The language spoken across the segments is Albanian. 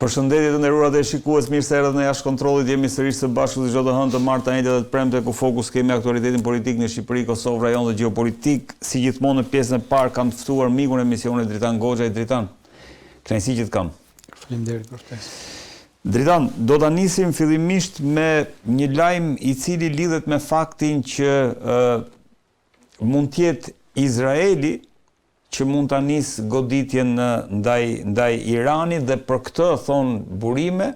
Përshëndetje të nderuar dhe shikues, mirë se erdhët në jashtë kontrollit. Jemi sërish së bashku si çdo të hënë të martë të njëjtë dhe të premte ku fokus kemi aktualitetin politik në Shqipëri, Kosovë, rajon dhe gjeopolitik. Si gjithmonë në pjesën e parë kam të ftuar mikun e emisionit Dritan Goxha. Dritan, kënaqësi që të kam. Faleminderit për ftesën. Dritan, do ta nisim fillimisht me një lajm i cili lidhet me faktin që mund të jetë Izraeli që mund ta nisë goditjen ndaj Iranit dhe për këtë, thonë burime,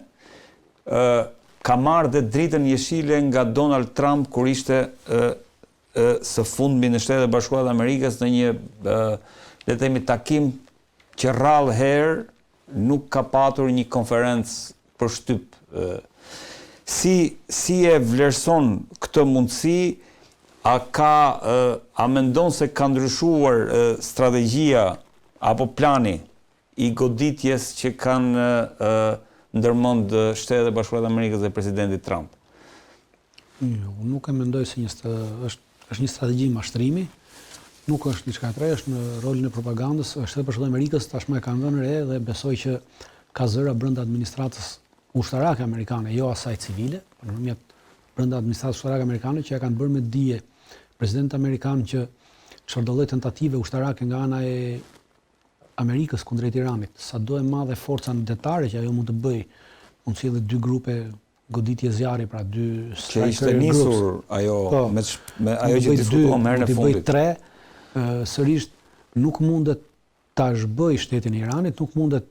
ka marrë dhe dritën jeshile nga Donald Trump kur ishte së fundmi në Shtetet e Bashkuara të Amerikës në një le të themi takim që rrallë herë nuk ka patur një konferencë për shtyp. Si e vlerëson këtë mundësi? A mendon se ka ndryshuar strategjia apo plani i goditjes që kanë ndërmend Shtetet e Bashkuara të Amerikës dhe presidenti Trump? Unë nuk e mendoj se është një strategji mashtrimi, nuk është diçka e re, është në rolin e propagandës. Shtetet e Bashkuara të Amerikës tashmë e kanë vënë re dhe besoj që ka zëra brenda administratës ushtarake amerikane, jo asaj civile, nëpërmjet brenda administratës ushtarake amerikane që ja kanë bërë me dije presidenti amerikan që çfarë do lloj tentative ushtarake nga ana e Amerikës kundrejt Iranit, sado e madhe forca ndërtare që ajo mund të bëj, mund të sjellë dy grupe goditje zjarri, pra dy që ishte nisur ajo me ajo që diskutuam herën e fundit. Bëj tre, sërish nuk mundet ta zhbëj shtetin e Iranit, nuk mundet,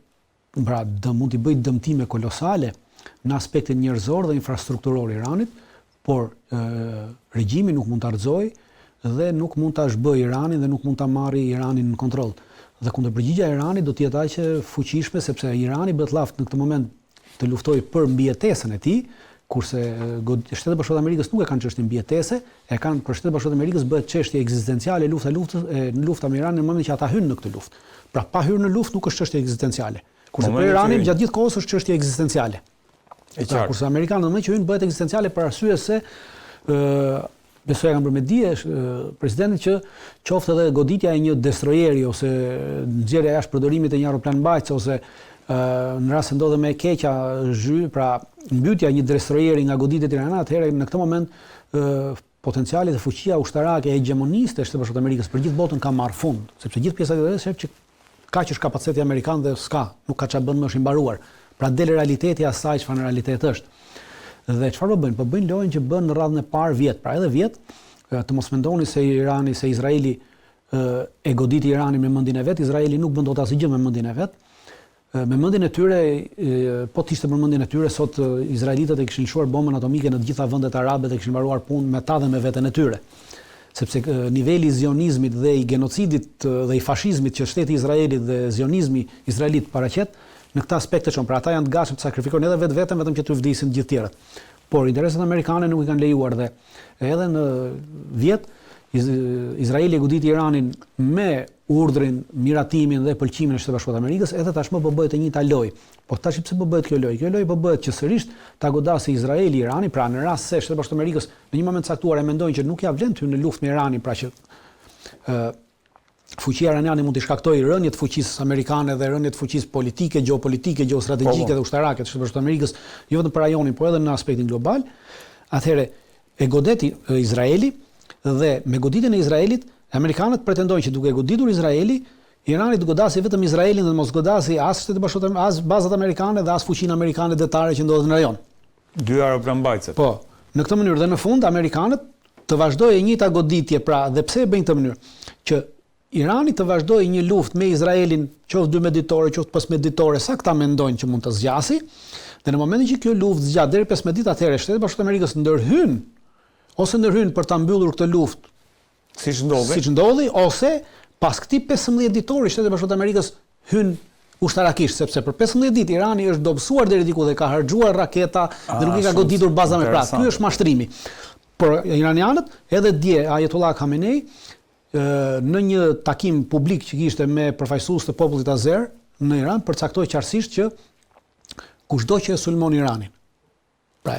pra mund t'i bëj dëmtime kolosale në aspektin njerëzor dhe infrastrukturor Iranit, por regjimi nuk mund ta argëzoj dhe nuk mund ta zhbëj Iranin dhe nuk mund ta marrë Iranin në kontroll. Dhe kundërpërgjigjja e Iranit do të jetë aq e fuqishme sepse Irani bëhet llaft në këtë moment të luftojë për mbijetesën e tij, kurse Shtetet e Bashkuara të Amerikës nuk e kanë çështjen mbijetese, e kanë për Shtetet e Bashkuara të Amerikës bëhet çështje ekzistenciale në lufta me Iranin në momentin që ata hynë në këtë luftë. Pra pa hyrë në luftë nuk është çështje ekzistenciale. Kurse për Iranin gjatë gjithë kohës është çështje ekzistenciale. Kurse amerikanët në moment që hynë bëhet ekzistenciale për arsye se besoj kanë bërë me dije presidentin që qoftë edhe goditja e një destrojeri ose nxjerrja jashtë përdorimit e një aeroplan mbajtës ose në rast se ndodhe më e keqja pra mbytja e një destrojeri nga goditjet iraniane, atëherë në këtë moment potenciali dhe fuqia ushtarake e hegemoniste e Shtetit Bashkuar të Amerikës për gjithë botën ka marrë fund, sepse gjithë pjesa e shef që kaq është kapaciteti amerikan dhe nuk ka çfarë bën më është i mbaruar. Pra del realiteti asaj çfarë në realitet është. Dhe çfarë bëjnë? Po bëjnë lojën që bën në radhën e parë vjet. Pra edhe vjet, të mos mendoni se Izraeli e goditi Iranin me mendjen e vet, Izraeli nuk bën dot asgjë me mendjen e vet. Me mendjen e tyre, po të ishte për mendjen e tyre, sot izraelitët e kishin lëshuar bombën atomike në të gjitha vendet arabe dhe kishin mbaruar punë me ta dhe me veten e tyre. Sepse niveli i zionizmit dhe i genocidit dhe i fashizmit që shteti i Izraelit dhe zionizmi izraelit paraqet në këtë aspekt të çon, pra ata janë të gatshëm të sakrifikojnë edhe vetëm që të vdisin të gjithë tjerët. Por interesat amerikane nuk i kanë lejuar dhe edhe në vjet Izraeli e goditi Iranin me urdhrin, miratimin dhe pëlqimin e Shtetit Bashkuar të Amerikës, edhe tashmë po bëhet e njëjta lojë. Po tash pse po bëhet kjo lojë? Kjo lojë po bëhet që sërish ta godasë Izraeli Iranin, pra në rast se Shteti Bashkuar të Amerikës në një moment caktuar e mendojnë që nuk ja vlen të hyjë në luftë me Iranin, pra që fuqia iraniane mund të shkaktojë rënje të fuqisë amerikane dhe rënje të fuqisë politike, gjeopolitike, gjeostrategjike dhe ushtarake të Shtetit Bashkuar të Amerikës, jo vetëm për rajonin, por edhe në aspektin global. Atëherë e godeti Izraeli dhe me goditjen e Izraelit, amerikanët pretendojnë që duke goditur Izraeli, Irani të godasi vetëm Izraelin dhe mos godasi as Shtetet Bashkuara, as bazat amerikane dhe as fuqinë amerikane detare që ndodhet në rajon. Dy aeroplan mbajtëse. Po, në këtë mënyrë dhe në fund amerikanët të vazhdojë e njëjta goditje, pra dhe pse e bëjnë këtë mënyrë? Që Irani të vazhdojë një luftë me Izraelin, qoftë 12 ditore, qoftë 15 ditore, sa këta mendojnë që mund të zgjasë, dhe në momentin që kjo luftë zgjat deri 15 ditë, atëherë Shtetet e Bashkuara të Amerikës ndërhyn për ta mbyllur këtë luftë, siç ndodhi, ose pas këtij 15 ditori Shtetet e Bashkuara të Amerikës hyn ushtarakisht, sepse për 15 ditë Irani është dobësuar deri diku dhe ka harxhuar raketa dhe nuk i ka goditur baza me prap. Ky është mashtrimi. Por iranianët, edhe dje Ayatollah Khamenei në një takim publik që kishte me përfaqësues të popullit azer në Iran përcaktoi qartësisht që kushdo që e sulmon Iranin. Pra,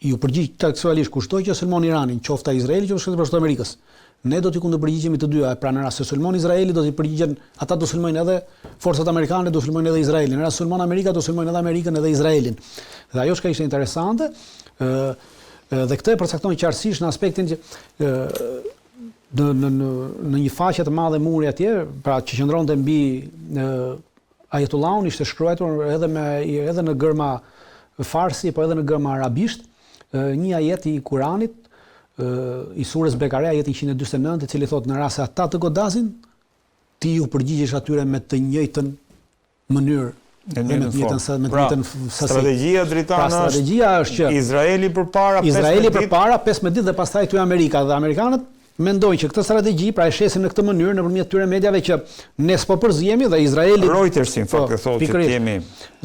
ju përgjigj tekstualisht kushdo që e sulmon Iranin, qoftë Izraeli, qoftë Shteti Bashkuar të Amerikës, ne do t'i kundërpërgjigjemi të dyja. Pra në rast se sulmon Izraeli do t'i përgjigjen, ata do sulmojnë edhe forcat amerikane, do sulmojnë edhe Izraelin. Në rast se sulmon Amerika do sulmojnë edhe Amerikën edhe Izraelin. Dhe ajo që ishte interesante, dhe këtë e përcakton qartësisht në aspektin që në një faqe të madhe muri atje, pra që qëndronte mbi Ajetullahun, ishte shkruar edhe në gërma farsi, po edhe në gërma arabisht, një ajet i Kuranit, i surës Bekare, ajeti 149, i cili thotë në rast se ata të godasin, ti ju përgjigjesh atyre me të njëjtën mënyrë. Strategjia dritane është që Izraeli përpara 15 ditë dhe pastaj ty Amerika dhe amerikanët mendojnë që këtë strategji pra e shesin në këtë mënyrë nëpërmjet tyre mediave që ne s'po përzihemi dhe Izraeli Reuters në fakt e thotë që jemi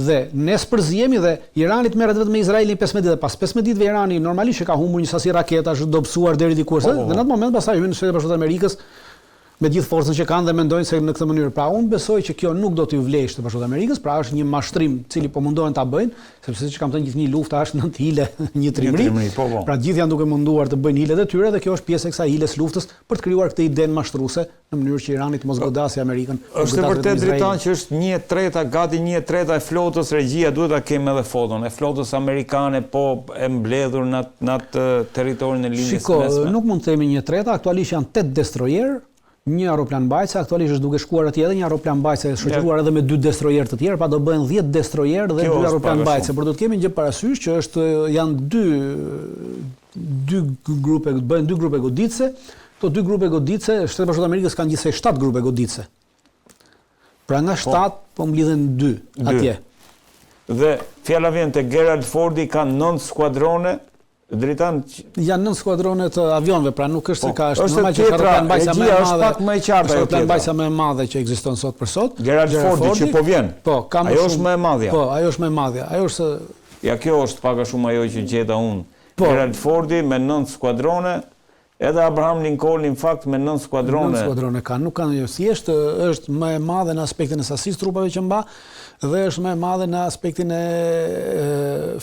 dhe ne s'përzihemi dhe Irani merret vetëm me Izraelin 15 ditë dhe pas 15 ditëve Irani normalisht që ka humbur një sasi raketash dobësuar deri diku dhe në atë moment pastaj hyn në Shtetet Bashkuara të Amerikës me gjithë forcën që kanë dhe mendojnë se në këtë mënyrë. Pra unë besoj që kjo nuk do t'i vlejë Shtetet Bashkuara të Amerikës, pra është një mashtrim cili po mundohen ta bëjnë, sepse siç kam thënë gjithnjë lufta është në hile, një trimëri. Pra gjithë janë duke munduar të bëjnë hilet e tyre dhe kjo është pjesë e kësaj hiles luftës për të krijuar këtë idenë mashtruese në mënyrë që Irani të mos godasë Amerikën. Është vërtet dritan që është 1/3, gati 1/3 e flotës regjia, duhet ta kemi edhe foton e flotës amerikane po e mbledhur në atë territorin e linjës mesme. Shiko, nuk mund të themi 1/3, aktualisht janë 8 destroyer. Një aeroplan mbajtëse, aktualisht është duke shkuar atje edhe një aeroplan mbajtëse shoqëruar edhe me 2 destroyer të tjerë, pa do bëhen 10 destroyer dhe 2 aeroplan mbajtëse. Por do të kemi një gjë parasysh që janë dy grupe, bëhen 2 grupe goditëse. Këto 2 grupe goditëse, Shtetet Bashkuara të Amerikës kanë gjithsej 7 grupe goditëse. Pra nga 7 po mblidhen 2 atje. Dhe fjala vjen te Gerald Fordi ka 9 skuadrone. Dritan janë 9 skuadrone të avionëve, pra nuk është se ka është normal që aeroplan mbajtësia më e madhe. Është pak më e qartë ajo. Aeroplan mbajtësia më e madhe që ekziston sot për sot. Gerald Fordi që po vjen. Po, ka më shumë. Ajo është më e madhja. Po, ajo është më e madhja. Ajo është ja kjo është pak a shumë ajo që gjeta unë. Gerald Fordi me 9 skuadrone, edhe Abraham Lincoln në fakt me 9 skuadrone. 9 skuadrone kanë, nuk kanë thjesht është më e madhe në aspektin e sasisë trupave që mba dhe është më e madhe në aspektin e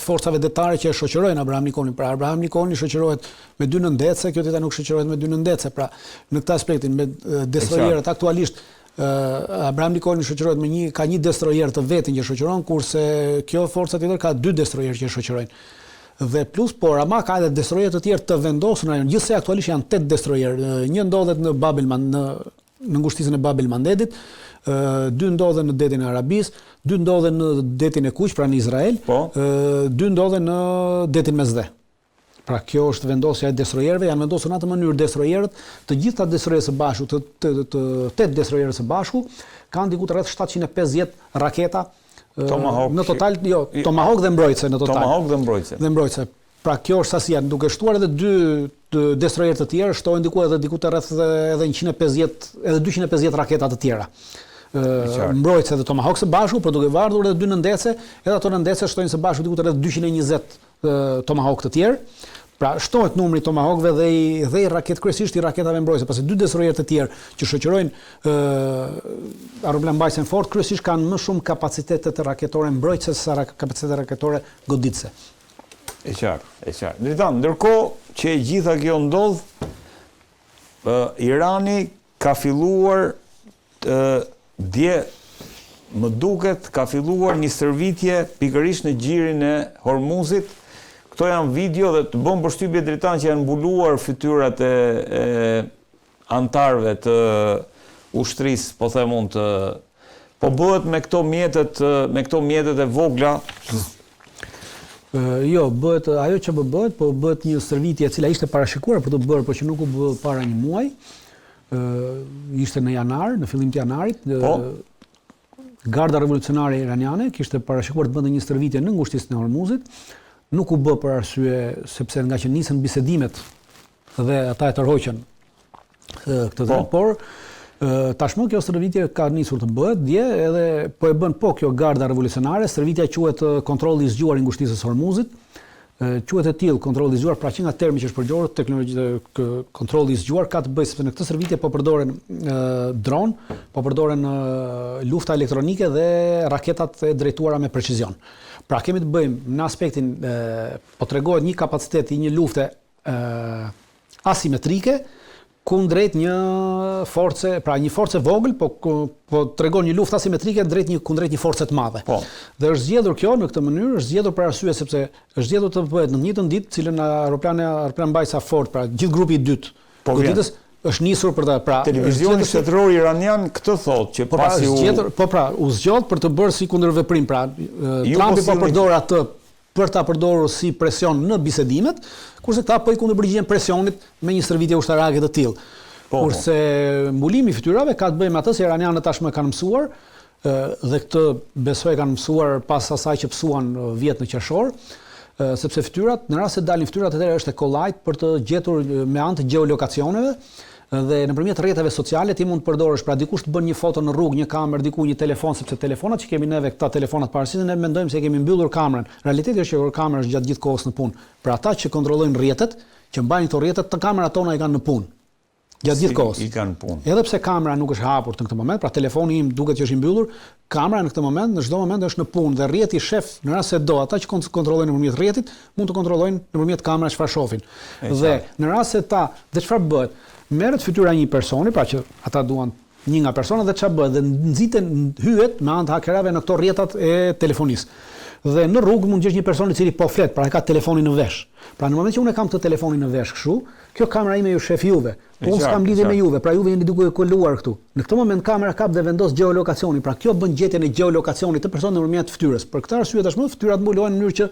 forcave detare që shoqërojnë Abraham Lincolnin. Pra Abraham Lincoln shoqërohet me 2 nëndetëse, kjo tjetër nuk shoqërohet me 2 nëndetëse. Pra në këtë aspektin me destroyerët aktualisht Abraham Lincoln shoqërohet me ka një destroyer të vetin që shoqëron, kurse kjo forca tjetër ka 2 destroyer që shoqërojnë. Dhe plus, por ama ka edhe destroyer të tjerë të vendosur në ajon. Gjithsej aktualisht janë 8 destroyer. Një ndodhet në Bab në ngushtisën e Bab el Mandebit, 2 ndodhen në detin e Arabisë, 2 ndodhen në detin e Kuq, pra në Izrael, 2 ndodhen në detin Mesdhe. Pra kjo është vendosja e destroyerëve, janë vendosur në atë mënyrë destroyerët, të gjitha destroyerët së bashku, të 8 destroyerët së bashku, kanë diku rreth 750 raketa. Tomahawk. Në total, jo, Tomahawk dhe mbrojtëse në total. Tomahawk dhe mbrojtëse. Pra kjo është sasia, duke shtuar edhe 2 destroyer të tjerë, shtohen diku të rreth edhe 150, edhe 250 raketa të tjera. Mbrojtëse dhe Tomahawk së bashku, por duke vardhur edhe 2 nëndetëse, edhe ato nëndetëse shtojnë së bashku diku të rreth 220 Tomahawk të tjerë. Pra shtohet numri Tomahawkëve dhe i raket kryesisht i raketave mbrojtëse, pasi 2 destroyer të tjerë që shoqërojnë aeroplan mbajtëse fort kryesisht kanë më shumë kapacitete të raketore mbrojtëse se kapacitete raketore goditëse. E qartë. Dritan, ndërkohë që gjitha kjo ndodh, Irani ka filluar dje më duket ka filluar një stërvitje pikërisht në gjirin e Hormuzit. Këto janë video dhe të bën përshtypje dritan që janë mbuluar fytyrat e antarëve të ushtrisë, po them unë po bëhet me këto mjetet e vogla. Jo, bëhet ajo që bëhet, po bëhet një stërvitje e cila ishte parashikuar për të bërë, por që nuk u bë para një muaj. Ishte në janar, në fillim të janarit. Garda revolucionare iraniane kishte parashikuar të bënte një stërvitje në ngushtisën e Hormuzit. Nuk u bë për arsye sepse nga që nisën bisedimet dhe ata e tërhoqën këtë por tashmë kjo stërvitje ka nisur të bëhet dje edhe po e bën kjo garda revolucionare. Stërvitja quhet kontrolli i zgjuar i ngushtisës së Hormuzit. Quhet e tillë kontrolli i zgjuar, pra që nga termi që është përdorur teknologji kontrolli i zgjuar ka të bëjë sepse në këtë stërvitje po përdoren dron, po përdoren lufta elektronike dhe raketat e drejtuara me precizion. Pra kemi të bëjmë në aspektin po tregohet një kapacitet i një lufte asimetrike kundrejt një force, pra një force vogël, po tregon një luftë asimetrike kundrejt një force të madhe. Po. Dhe është zgjedhur kjo në këtë mënyrë, është zgjedhur për arsye sepse është zgjedhur të bëhet në të njëjtën ditë, cilën aeroplan mbajtësa fort, pra gjithë grupi i dytë. Po goditës është nisur për ta, pra televizioni shtetëror iranian këtë thotë që pasi u zgjodh për të bërë si kundërveprim, pra Trumpi po përdor atë për ta përdorur si presion në bisedimet, kurse këta po i kundërpërgjigjen presionit me një stërvitje ushtarake të tillë. Kurse mbulimi i fytyrave ka të bëjë me atë se iranianët tashmë kanë mësuar, dhe këtë besoj kanë mësuar pas asaj që psuan vjet në qershor, sepse fytyrat, në rast se dalin fytyrat, atëherë është e kollajt për të gjetur me anë të gjeolokacioneve, dhe nëpërmjet rrjeteve sociale ti mund të përdorësh, pra dikush të bën një foto në rrugë, një kamerë, diku një telefon, sepse telefonat që kemi neve, këta telefonat paraqiten, ne mendojmë se kemi mbyllur kamerën. Realiteti është që kamera është gjatë gjithë kohës në punë. Pra ata që kontrollojnë rrjetet, që mbajnë këto rrjetet, të kamerat tona i kanë në punë. Gjatë gjithë kohës. I kanë punë. Edhe pse kamera nuk është hapur në këtë moment, pra telefoni im duket që është i mbyllur, kamera në këtë moment, në çdo moment është në punë dhe rrjeti shef në rast se do, ata që kontrollojnë nëpërmjet rrjetit, mund të kontrollojnë nëpërmjet kamerës çfarë shohin. Dhe në rast se dhe çfarë bëhet? Merret fytyra një personi, pra që ata duan një nga persona dhe çfarë bëhet? Dhe nxiten hyet me anë të hakerave në këto rrjetat e telefonisë. Dhe në rrugë mund gjesh një person i cili po flet, pra e ka telefonin në vesh. Pra në moment që unë kam këtë telefonin në vesh kështu, kjo kamera ime ju shef juve. Unë s'kam lidhje me juve, pra juve jeni duke koluar këtu. Në këtë moment kamera kap dhe vendos gjeolokacionin, pra kjo bën gjetjen e gjeolokacionit të personit nëpërmjet fytyrës. Për këtë arsye tashmë fytyrat mbulohen në mënyrë që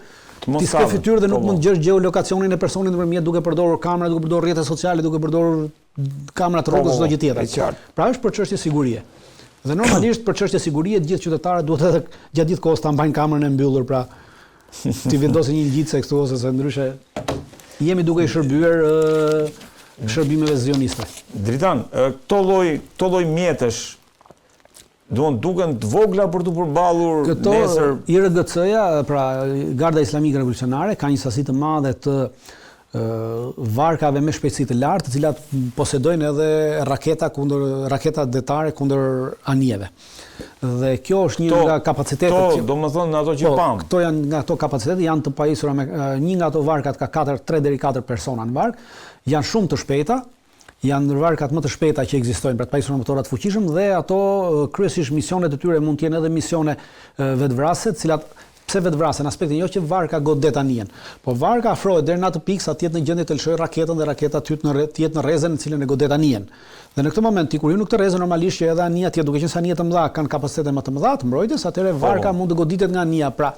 ti s'ke fytyrë dhe nuk mund gjesh gjeolokacionin e personit nëpërmjet duke përdorur kamera, duke përdorur rrjete sociale, duke përdorur kamera të rrugës, çdo gjë tjetër. Pra është për çështje sigurie. Dhe normalisht për çështje sigurie të gjithë qytetarët duhet edhe gjatë gjithë kohës ta mbajnë kamerën e mbyllur, pra ti vendosin një ngjitse këtu ose se ndryshe jemi duke i shërbyer shërbimeve zioniste. Dritan, këto lloj mjetësh duken të vogla për të përballur nesër. IRGC-ja, pra Garda Islamike Revolucionare, ka një sasi të madhe të varkave me shpejtësi të lartë, të cilat posedojnë edhe raketa detare kundër anijeve. Dhe kjo është një nga kapacitetet që domethënë ato që pam. Këto janë nga ato kapacitete, janë të pajisura me një nga ato varkat ka 3 deri 4 persona në vark, janë shumë të shpejta, janë varkat më të shpejta që ekzistojnë për të pajisur me motora të fuqishëm dhe ato kryesisht misionet e tyre mund të jenë edhe misione vetvrasëse, të cilat pse vetvrasën në aspektin jo që varka godet anijen, po varka afrohet deri në atë pikë sa të jetë në gjendje të lëshojë raketën dhe raketa të jetë në rrezën në cilën e godet anijen. Dhe në këtë moment ti kur ju në këtë rrezë normalisht që edhe anija tjetër duke qenë se anija të mëdha kanë kapacitete më të mëdha të mbrojtjes, atëherë varka mund të goditet nga anija. Pra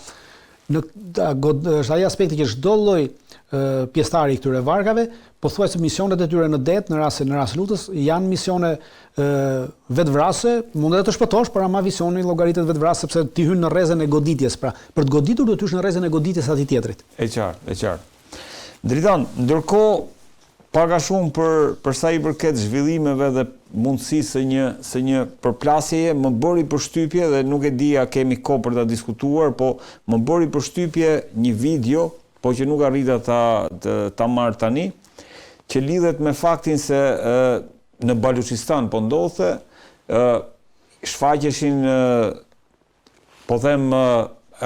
është ai aspekti që çdo lloj pjesëtari i këtyre varkave, pothuajse misionet e tyre në det në rast lutës janë misione vetvrasëse, mund edhe të shpëtosh, por ama visioni llogaritet vetvrasë sepse ti hyn në rrezën e goditjes, pra për të goditur duhet të hysh në rrezën e goditjes atij tjetrit. E qartë. Dritan, ndërkohë pak a shumë për sa i përket zhvillimeve dhe mundësisë së një përplasjeje, më bëri përshtypje dhe nuk e di a kemi kohë për ta diskutuar, po më bëri përshtypje një video, po që nuk arrita ta marr tani, që lidhet me faktin se në Baluchistan po ndodhte, shfaqeshin po them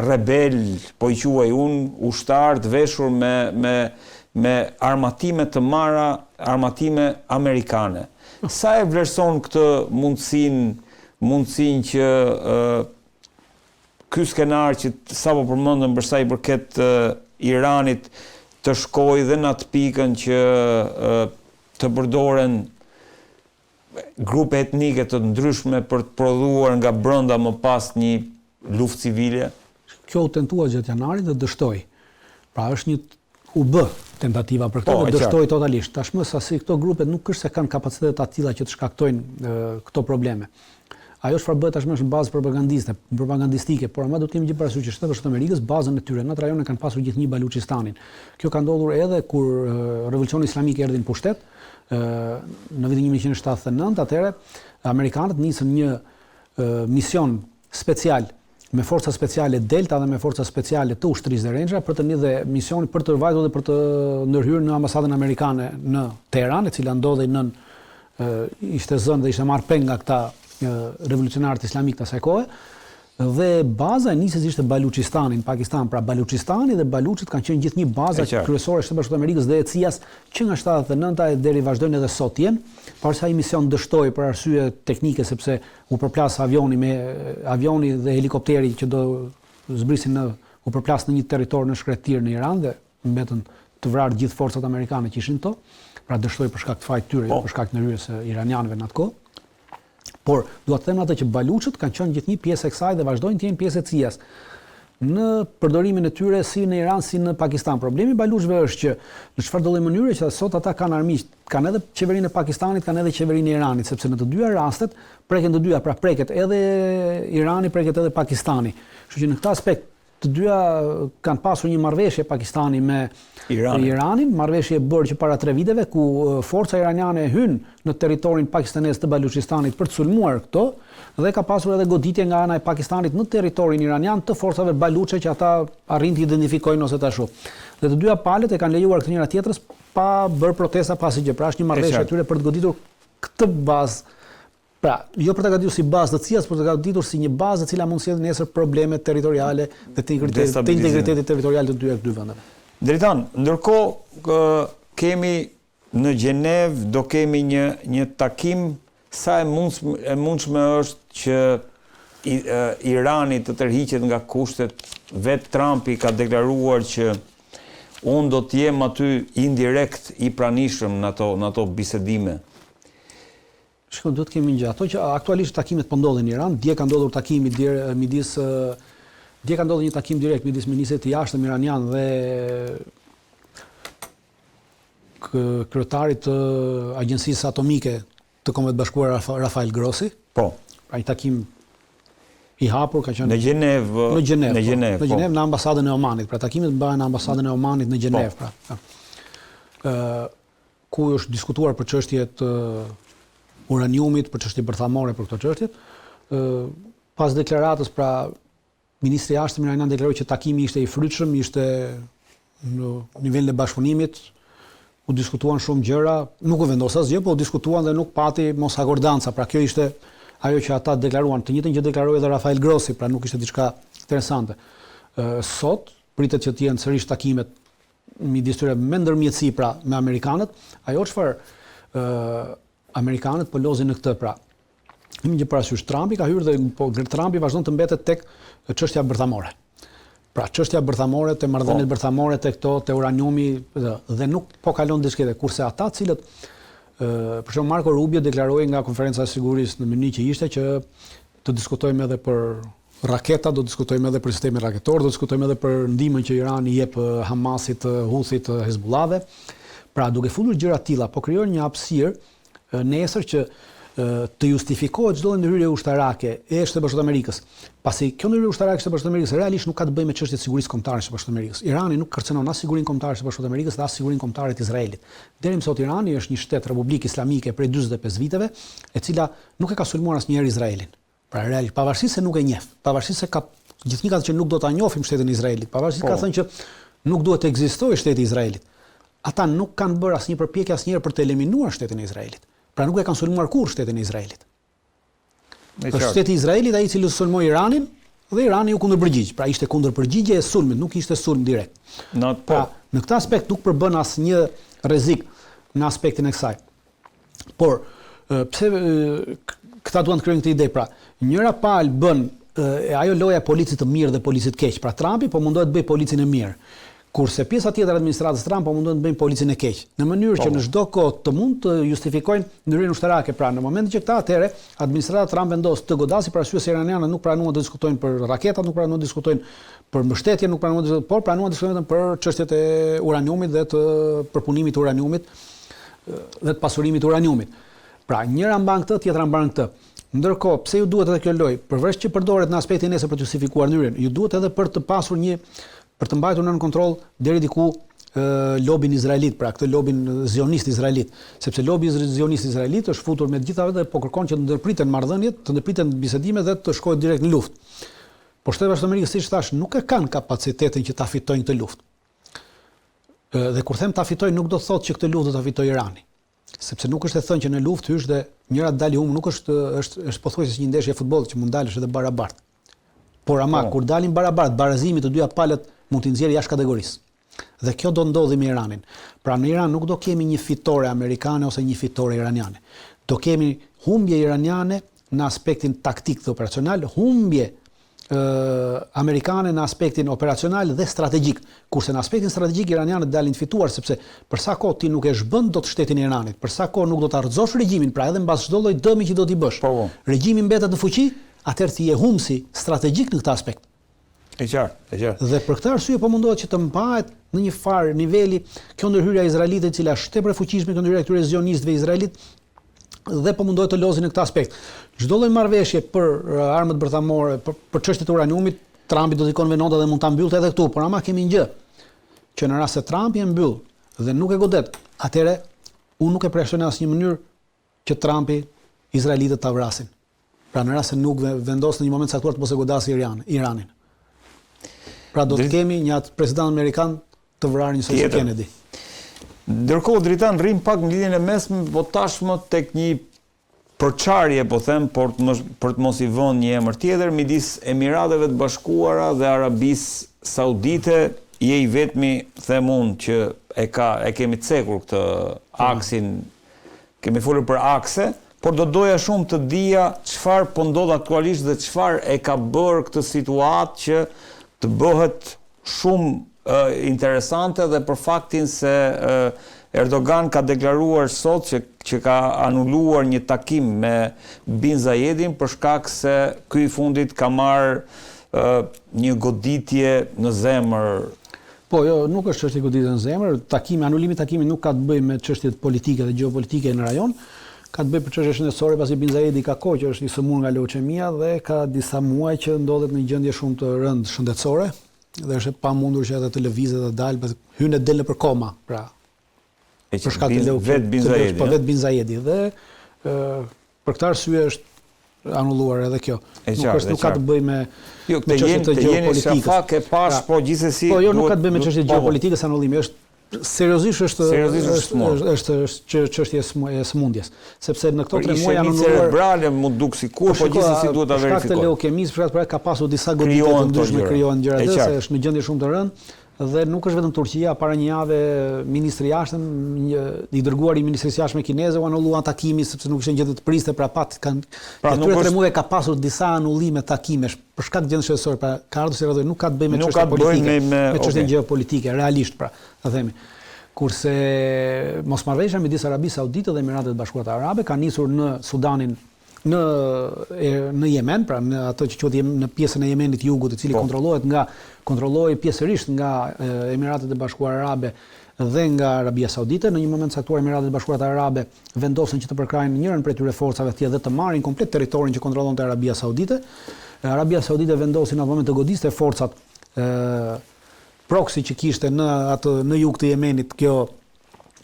rebel, po i quaj unë, ushtar të veshur me armatime të marra, armatime amerikane. Sa e vlerëson këtë mundësinë që ky skenar që sapo përmendëm për sa i përket Iranit të shkojë dhe në atë pikën që të përdoren grupe etnike të ndryshme për të prodhuar nga brenda më pas një luftë civile? Kjo u tentua gjatë janarit dhe dështoi. Pra është u bë tentativa për këtë dhe dështoi totalisht. Tashmë sasi këto grupe nuk është se kanë kapacitetet të tilla që të shkaktojnë këto probleme. Ajo çfarë bëhet tashmë është në bazë propagandistike, por ama do të kemi gjithë parasysh që Shtetet Bashkuara të Amerikës bazën e tyre në atë rajon kanë pasur gjithnjë Baluchistanin. Kjo ka ndodhur edhe kur revolucioni islamik erdhi në pushtet në vitin 1979, atëherë amerikanët nisën një mision special me forca speciale Delta dhe me forca speciale të ushtrisë dhe Rangera për të një dhe misioni për të vajtur dhe për të ndërhyrë në ambasadën amerikane në Teheran, e cila ndodhej ishte zënë dhe ishte marrë peng nga këta revolucionarët islamik të asaj kohe, dhe baza e nisjes ishte Baluchistani në Pakistan. Pra Baluchistani dhe Baluchit kanë qenë gjithnjë baza kryesore e Shtetit Bashkuar të Amerikës dhe e CIA-s që nga 79-a deri vazhdojnë edhe sot jenë, por sa i mision dështoi për arsye teknike sepse u përplas avioni dhe helikopteri që do zbrisin u përplas në një territor në shkretir në Iran dhe mbetën të vrarë gjithë forcat amerikane që ishin to. Pra dështoi për shkak të fajit tyre, jo për shkak të ndërhyrjes së iranianëve në atë kohë. Por dua të them atë që Baluchët kanë qenë gjithnjë pjesë e kësaj dhe vazhdojnë të jenë pjesë e CIA-s në përdorimin e tyre si në Iran si në Pakistan. Problemi i Baluchëve është që në çfarëdo lloj mënyre që sot ata kanë armiq, kanë edhe qeverinë e Pakistanit, kanë edhe qeverinë e Iranit, sepse në të dyja rastet preken të dyja, pra preket edhe Irani, preket edhe Pakistani. Kështu që në këtë aspekt të dyja kanë pasur një marrëveshje Pakistani me Iranin, marrëveshje e bërë që para 3 viteve, ku forca iraniane hyn në territorin pakistanez të Baluchistanit për të sulmuar këto, dhe ka pasur edhe goditje nga ana e Pakistanit në territorin iranian të forcave baluche që ata arrin të identifikojnë ose ta shoh. Dhe të dyja palët e kanë lejuar këtë njëra tjetrës pa bërë protesta pasi që pra është një marrëveshje e tyre për të goditur këtë bazë. Pra, jo për të goditur si bazë të CIA-s, por të goditur si një bazë e cila mund të sjellë nesër probleme territoriale dhe të integritetit territorial të dy vendeve. Dritan, ndërkohë kemi në Gjenev do kemi një takim sa e mundshme është që Irani të tërhiqet nga kushtet. Vetë Trumpi ka deklaruar që unë do të jem aty indirekt i pranishëm në ato bisedime. Shikoj, duhet kemi një ato që aktualisht takimet po ndodhin në Iran. Dje ka ndodhur takimi dje ka ndodhur një takim direkt midis ministrit të jashtëm iranian dhe kryetarit të Agjencisë Atomike të Kombeve të Bashkuara Rafael Grossi. Po. Pra një takim i hapur ka qenë në Gjenev. Në Gjenev, në ambasadën e Omanit. Pra takimet bëhen në ambasadën e Omanit në Gjenev, pra. Ku është diskutuar për çështjet uraniumit, për çështje bërthamore për këto çështje. Pas deklaratës, pra ministri i jashtëm iranian deklaroi që takimi ishte i frytshëm, ishte në nivelin e bashkëpunimit, u diskutuan shumë gjëra, nuk u vendos asgjë, po u diskutuan dhe nuk pati mosakordanca. Pra kjo ishte ajo që ata deklaruan, të njëjtën që deklaroi edhe Rafael Grossi, pra nuk ishte diçka interesante. Sot pritet që të jenë sërish takimet midis tyre me ndërmjetësi, pra me amerikanët. Ajo çfarë amerikanët po lozin në këtë, pra. Kemi një parasysh, Trumpi ka hyrë dhe Trumpi vazhdon të mbetet tek çështja bërthamore. Pra çështja bërthamore, te marrëdhëniet bërthamore, te këto, te uraniumi dhe nuk po kalon diçka, kurse ata cilët për shembull Marco Rubio deklaroi nga konferenca e sigurisë në Munich që ishte që të diskutojmë edhe për raketa, do diskutojmë edhe për sistemin raketor, do diskutojmë edhe për ndihmën që Irani jep Hamasit, Houthit, Hezbollahve. Pra duke futur gjëra të tilla, po krijon një hapësirë nesër që të justifikohet çdo ndërhyrje ushtarake e Shtetit Bashkuar të Amerikës. Pasi kjo ndërhyrje ushtarake e Shtetit Bashkuar të Amerikës realisht nuk ka të bëjë me çështjet e sigurisë kombëtare të Shtetit Bashkuar të Amerikës. Irani nuk kërcënon as sigurinë kombëtare të Shtetit Bashkuar të Amerikës dhe as sigurinë kombëtare të Izraelit. Deri më sot Irani është një shtet republikë islamike prej 45 viteve, e cila nuk e ka sulmuar asnjëherë Izraelin. Pra realisht pavarësisht se nuk e njeh, pavarësisht se ka gjithnjë ka thënë që nuk do ta njohim shtetin e Izraelit, pavarësisht ka thënë që nuk duhet të ekzistojë shteti i Izraelit. Ata nuk kanë bërë asnjë përpjekje asnjëherë për të eliminuar shtetin e Izraelit. Pra nuk e kanë sulmuar kurrë shtetin e Izraelit. Shteti i Izraelit ai i cili sulmoi Iranin dhe Irani u kundërpërgjigj. Pra ishte kundërpërgjigje e sulmit, nuk ishte sulm direkt. Pra në këtë aspekt nuk përbën asnjë rrezik në aspektin e kësaj. Por pse këta duan të krijojnë këtë ide, pra njëra palë bën ajo loja e policit të mirë dhe policit të keq. Pra Trumpi po mundohet të bëjë policin e mirë. Kurse pjesa tjetër e administratës Trump po mundohen të bëjnë policin e keq, në mënyrë që në çdo kohë të mund të justifikojnë ndërhyrjen ushtarake. Pra në momentin që këta atëre administrata Trump vendos të godasi për arsye se iranianët nuk pranuan të diskutojnë për raketat, nuk pranuan të diskutojnë për mbështetje, nuk pranuan të por pranuan të diskutojnë vetëm për çështjet e uraniumit dhe të përpunimit të uraniumit dhe të pasurimit të uraniumit. Pra njëra mban këtë, tjetra mban këtë. Ndërkohë, pse ju duhet edhe kjo lojë, përveç që përdoret në aspektin nesër për të justifikuar ndërhyrjen, ju duhet edhe për të pasur për të mbajtur nën kontroll deri diku lobin izraelit, pra këtë lobin zionist izraelit, sepse lobi zionist izraelit është futur me gjitha vetë dhe po kërkon që të ndërpriten marrëdhëniet, të ndërpriten bisedimet dhe të shkohet direkt në luftë. Por Shteti Bashkuar të Amerikës, siç thash, nuk e kanë kapacitetin që ta fitojnë këtë luftë. Dhe kur them ta fitojnë, nuk do të thotë që këtë luftë do ta fitojë Irani, sepse nuk është e thënë që në luftë hysh dhe njëra dali humb, nuk është pothuajse një ndeshje futbolli që mund dalësh edhe barabartë. Por ama kur dalin barabartë, barazimi të dyja palët mund t'i nxjerrë jashtë kategorisë. Dhe kjo do ndodhi me Iranin. Pra në Iran nuk do kemi një fitore amerikane ose një fitore iraniane. Do kemi humbje iraniane në aspektin taktik dhe operacional, humbje amerikane në aspektin operacional dhe strategjik. Kurse në aspektin strategjik iranianët dalin të fituar sepse për sa kohë ti nuk e zhbën dot shtetin e Iranit, për sa kohë nuk do ta rrëzosh regjimin, pra edhe mbas çdo lloj dëmi që do t'i bësh. Regjimi mbetet në fuqi, atëherë ti je humbsi strategjik në këtë aspekt. E qartë. Dhe për këtë arsye po mundohet që të mbahet në një farë niveli kjo ndërhyrja izraelite e cila është tepër e fuqishme, kjo ndërhyrja këtyre zionistëve izraelit dhe po mundohet të lozi në këtë aspekt. Çdo lloj marrëveshje për armët bërthamore, për çështjet e uraniumit, Trumpi do t'i konve nota dhe mund ta mbyllte edhe këtu, por ama kemi një gjë që në rast se Trumpi e mbyll dhe nuk e godet, atëherë unë nuk e presionoj asnjë mënyrë që Trumpi izraelitët ta vrasin. Pra në rast se nuk vendos në një moment caktuar të mos e godasë Iranin. Pra do të kemi një president amerikan të vrarë njësoj si Kennedy. Ndërkohë Dritan rrim pak në lidhjen e mesme, po tashmë tek një përçarje, po them, për të mos i vënë një emër tjetër midis Emirateve të Bashkuara dhe Arabisë Saudite, je i vetmi, them unë, që e kemi cekur këtë aksin, kemi folur për akse, por do doja shumë të dija çfarë po ndodh aktualisht dhe çfarë e ka bërë këtë situatë që të bëhet shumë interesante dhe për faktin se Erdogan ka deklaruar sot që ka anuluar një takim me Bin Zayedin për shkak se ky i fundit ka marrë një goditje në zemër. Po, jo, nuk është çështje goditje në zemër, anulimi i takimit nuk ka të bëjë me çështjet politike dhe gjeopolitike në rajon. Ka të bëjë për çështje shëndetësore, pasi Bin Zayedi ka kohë që është i sëmurë nga leuqemia dhe ka disa muaj që ndodhet në gjendje shumë të rëndë shëndetësore dhe është pa mundur që edhe të lëvizet dhe dalë, hyn e del nëpër koma, pra. Për shkak të vetë Bin Zayedi. Po vetë Bin Zayedi dhe për këtë arsye është anulluar edhe kjo. Nuk ka të bëjë me çështje të gjeopolitikës. Shafak e pash, po gjithsesi. Po jo, nuk ka të bëjë me çështje gjeopolitikës anullimi, është seriozisht është çështje e smundjes, sepse në këto 3 muaj janë cerebrale mu duk sikur, po gjithsesi duhet ta verifikoj. Për shkak të leukemisë, për shkak ka pasur disa goditje të ndryshme krijohen gjëra të se është në gjendje shumë të rëndë dhe nuk është vetëm Turqia, para një jave ministri i jashtëm, i dërguari i ministrisë jashtme kineze u anulluan takimi sepse nuk ishin gjendje të priste, pra këtyre 3 muaj ka pasur disa anullime takimesh për shkak të gjendjes shëndetësore, pra ka ardhur si rrethoj, nuk ka të bëjë me çështje politike, me çështje gjeopolitike, realisht pra, ta themi. Kurse mosmarrveshja midis Arabisë Saudite dhe Emiratet Bashkuara Arabe ka nisur në Sudanin, në Yemen, pra në ato që quhet në pjesën e Yemenit jugut, i cili kontrollohej pjesërisht nga Emiratet e Bashkuara Arabe dhe nga Arabia Saudite. Në një moment caktuar Emiratet e Bashkuara Arabe vendosën që të përkrajnë njërin prej tyre forcave të tjera dhe të marrin komplet territorin që kontrollonte Arabia Saudite. Arabia Saudite vendosi në atë moment të godiste forcat proxy që kishte në jug të Yemenit,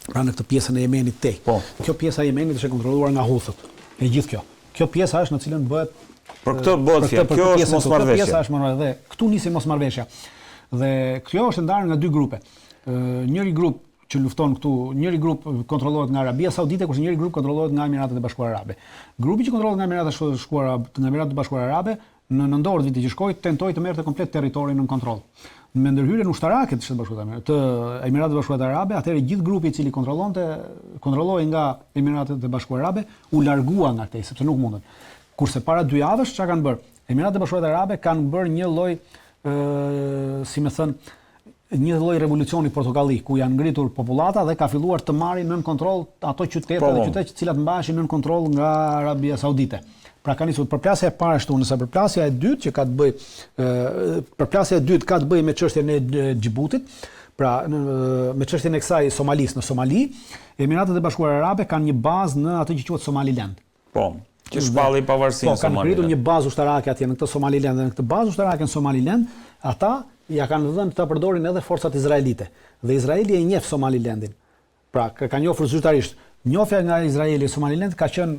pra në këtë pjesën e Yemenit tej. Kjo pjesa e Yemenit është e kontrolluar nga Huthët. E gjithë kjo. Kjo pjesa është në cilën bëhet për këtë bëhet fjalë. Kjo është mosmarrveshja. Kjo pjesa është mosmarrveshja dhe këtu nisi mosmarrveshja. Dhe kjo është ndarë nga 2 grupe. Njëri grup që lufton këtu, njëri grup kontrollohet nga Arabia Saudite, kurse njëri grup kontrollohet nga Emiratet e Bashkuara Arabe. Grupi që kontrollohet nga Emiratet e Bashkuara Arabe në nëndorë viti që shkoi tentoi të merrte komplet territorin në kontroll. Me ndërhyrjen ushtarake të Emiratet e Bashkuara Arabe, atëherë gjithë grupi i cili kontrollohej nga Emiratet e Bashkuara Arabe u largua nga këtej sepse nuk mundën. Kurse para 2 javësh çka kanë bërë? Emiratet e Bashkuara Arabe kanë bërë një lloj një lloj revolucioni portokalli ku janë ngritur popullata dhe ka filluar të marrin nën kontroll ato qytete dhe qytetet të cilat mbaheshin nën kontroll nga Arabia Saudite. Pra ka nisur përplasja e parë ashtu, nëse përplasja e dytë që ka të bëjë me çështjen e Xhibutit, pra me çështjen e kësaj Somalis në Somali, Emiratet e Bashkuara Arabe kanë një bazë në atë që quhet Somaliland. Po, që shpalli pavarësinë Somaliland. Po, kanë ngritur një bazë ushtarake atje në këtë Somaliland dhe në këtë bazë ushtarake në Somaliland, ata ja kanë dhënë ta përdorin edhe forcat izraelite. Dhe Izraeli e njeh Somalilandin. Pra ka njohur zyrtarisht. Njofja nga Izraeli e Somaliland ka qenë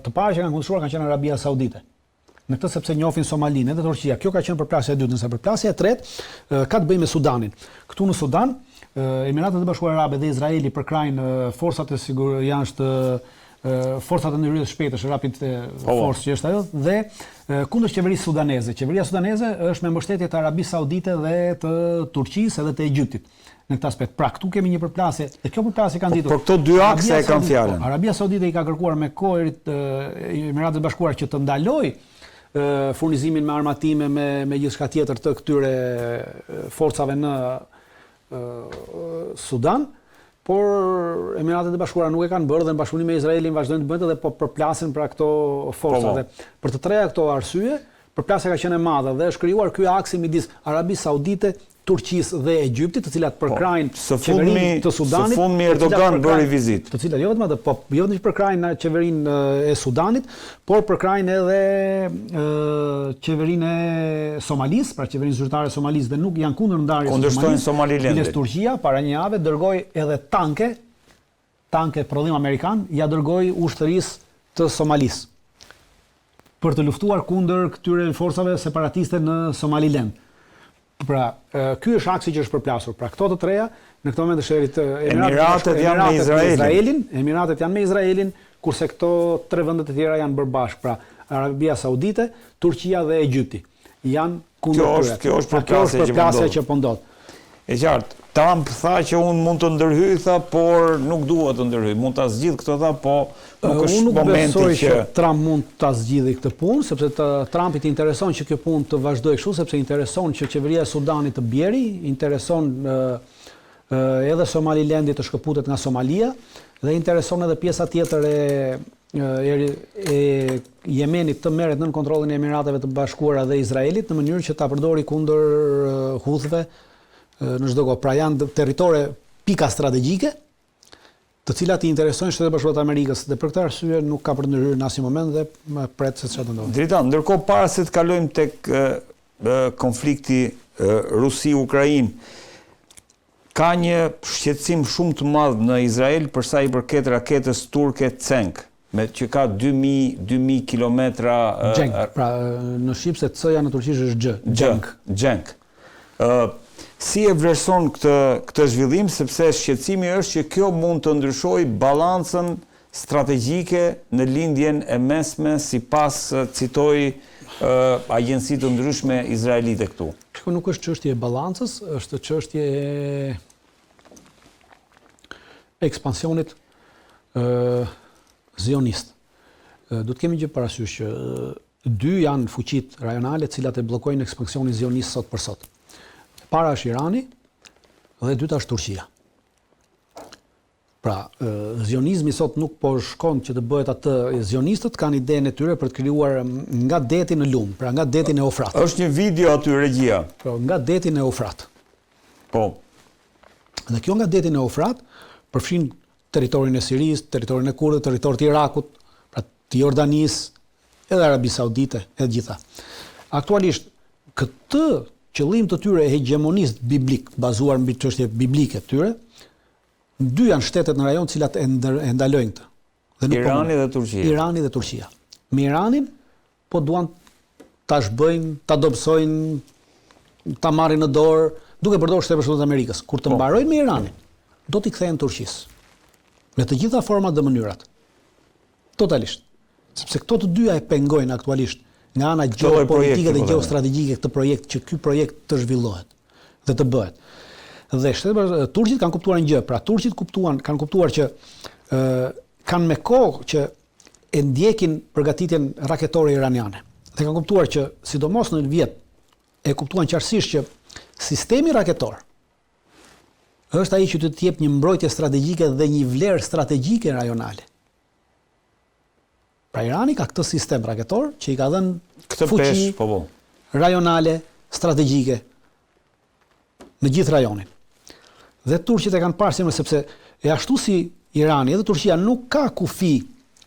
të parë që kanë kundërshtuar kanë qenë Arabia Saudite. Në këtë sepse njohin Somalinë edhe Turqia. Kjo ka qenë përplasja e dytë, nëse përplasja e tretë ka të bëjë me Sudanin. Këtu në Sudan, Emiratet e Bashkuara Arabe dhe Izraeli përkrajnë forcat e jashtë forcat e ndërhyrjes shpejtësh, Rapid Force që është ajo, dhe kundër qeverisë sudaneze. Qeveria sudaneze është me mbështetje të Arabisë Saudite dhe të Turqisë edhe të Egjiptit në këtë aspekt. Pra, këtu kemi një përplasje, dhe kjo përplasje kanë ditur. Por këto dy akse e kanë fjalën. Arabia Saudite i ka kërkuar me kohërit Emiratet e Bashkuara që të ndalojë furnizimin me armatime, me gjithçka tjetër të këtyre forcave në Sudan, por Emiratet e Bashkuara nuk e kanë bërë dhe në bashkëpunim me Izraelin vazhdojnë të bëjnë dhe po përplasin për këto forca. Dhe për të treja këto arsye, përplasja ka qenë e madhe dhe është krijuar ky aksi midis Arabisë Saudite, Turqisë dhe Egjiptit, të cilat përkrajnë qeverinë të Sudanit. Së fundmi Erdogan bëri vizitë. Të cilat jo vetëm atë, po jo vetëm përkrajnë qeverinë e Sudanit, por përkrajnë edhe qeverinë e Somalisë, pra qeverinë zyrtare e Somalisë, dhe nuk janë kundër ndarjes së Kundërshtojnë Somalilandin. Turqia para një jave dërgoi edhe tanke prodhim amerikan, ja dërgoi ushtërisë të Somalisë për të luftuar kundër këtyre forcave separatiste në Somaliland. Pra, ky është aksi që është përplasur. Pra, këto të treja, në këtë moment është Emiratet janë me Izraelin. Emiratet janë me Izraelin, kurse këto tre vendet e tjera janë bërë bashkë. Pra, Arabia Saudite, Turqia dhe Egjipti janë kundër tyre. Kjo është përplasja që po ndodh. E qartë, Trump tha që unë mund të ndërhyj, tha, por nuk dua të ndërhyj. Mund ta zgjidh këtë, tha, po nuk është momenti që... Unë nuk besoj që Trump mund ta zgjidhë këtë punë, sepse Trumpit intereson që kjo punë të vazhdojë kështu, sepse intereson që qeveria e Sudanit të bjeri, intereson edhe Somalilandit të shkëputet nga Somalia, dhe intereson edhe pjesa tjetër e Jemenit të merret nën kontrollin e Emirateve të Bashkuara dhe Izraelit në mënyrë që ta përdori kundër Houthëve në çdo kohë. Pra janë territore pika strategjike, të cilat i interesojnë Shtetet e Bashkuara të Amerikës, dhe për këtë arsye nuk ka për ndërhyrë në asnjë moment dhe më pret se çfarë do ndodhë. Dritan, ndërkohë para se të kalojmë tek konflikti Rusi-Ukrainë, ka një shqetësim shumë të madh në Izrael për sa i përket raketës turke Cenk, që ka 2000 kilometra... Cenk, pra në shqip se C-ja në turqisht është G. Cenk. Si e vlerëson këtë zhvillim, sepse shqetësimi është që kjo mund të ndryshojë balancën strategjike në lindjen e mesme, sipas citoi agjenci të ndryshme izraelite këtu. Kjo nuk është çështje e balancës, është çështje e ekspansionit zionist. Do të kemi gjë parasysh që dy janë fuqitë rajonale, të cilat e bllokojnë ekspansionin zionist sot për sot. Para është Irani dhe dyta është Turqia. Pra, zionizmi sot nuk po shkon që të bëhet atë, zionistët kanë idenë e tyre për të krijuar nga deti në lum, pra nga deti në Eufrat. Është një video aty regjia. Pra, nga deti në Eufrat. Po. Dhe kjo nga deti në Eufrat përfshin territorin e Sirisë, territorin e Kurdëve, territorin e Irakut, pra të Jordanisë, edhe Arabisë Saudite, e gjitha. Aktualisht këtë qëllim të tyre hegemonist biblik, bazuar mbi çështje biblike të tyre, dy janë shtetet në rajon të cilat e ndalojnë këtë. Irani dhe Turqia. Irani dhe Turqia. Me Iranin po duan ta zhbëjnë, ta dobësojnë, ta marrin në dorë, duke përdorur Shtetet Bashkuara të Amerikës. Kur të mbarojnë me Iranin, do t'i kthehen Turqisë. Me të gjitha format dhe mënyrat. Totalisht. Sepse këto të dyja e pengojnë aktualisht nga ana geopolitike dhe geostrategjike këtë projekt, që ky projekt të zhvillohet dhe të bëhet. Dhe turqit kanë kuptuar një gjë, pra turqit kanë kuptuar që kanë me kohë që e ndjekin përgatitjen raketore iraniane. Dhe kanë kuptuar që sidomos në vjet e kuptuan qartësisht që sistemi raketor është ai që të jep një mbrojtje strategjike dhe një vlerë strategjike rajonale. Pra Irani ka këtë sistem raketor që i ka dhënë fuqi rajonale, strategjike në gjithë rajonin. Dhe turqit e kanë parë sepse e ashtu si Irani edhe Turqia nuk ka kufi